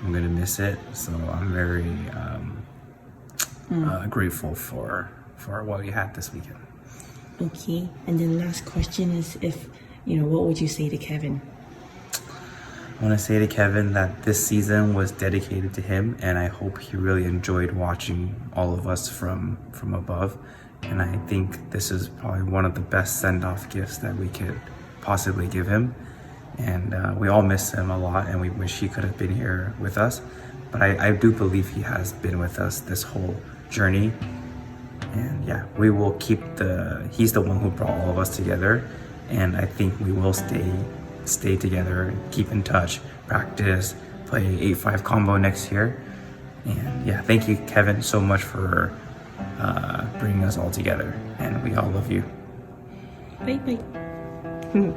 I'm gonna miss it. So I'm very grateful for what we had this weekend. Okay, and then last question is what would you say to Kevin? I want to say to Kevin that this season was dedicated to him, and I hope he really enjoyed watching all of us from above. And I think this is probably one of the best send-off gifts that we could possibly give him. And we all miss him a lot, and we wish he could have been here with us. But I do believe he has been with us this whole journey. And yeah, we will keep he's the one who brought all of us together. And I think we will stay together, keep in touch, practice, play 8-5 combo next year. And yeah, thank you, Kevin, so much for bringing us all together. And we all love you. Bye bye.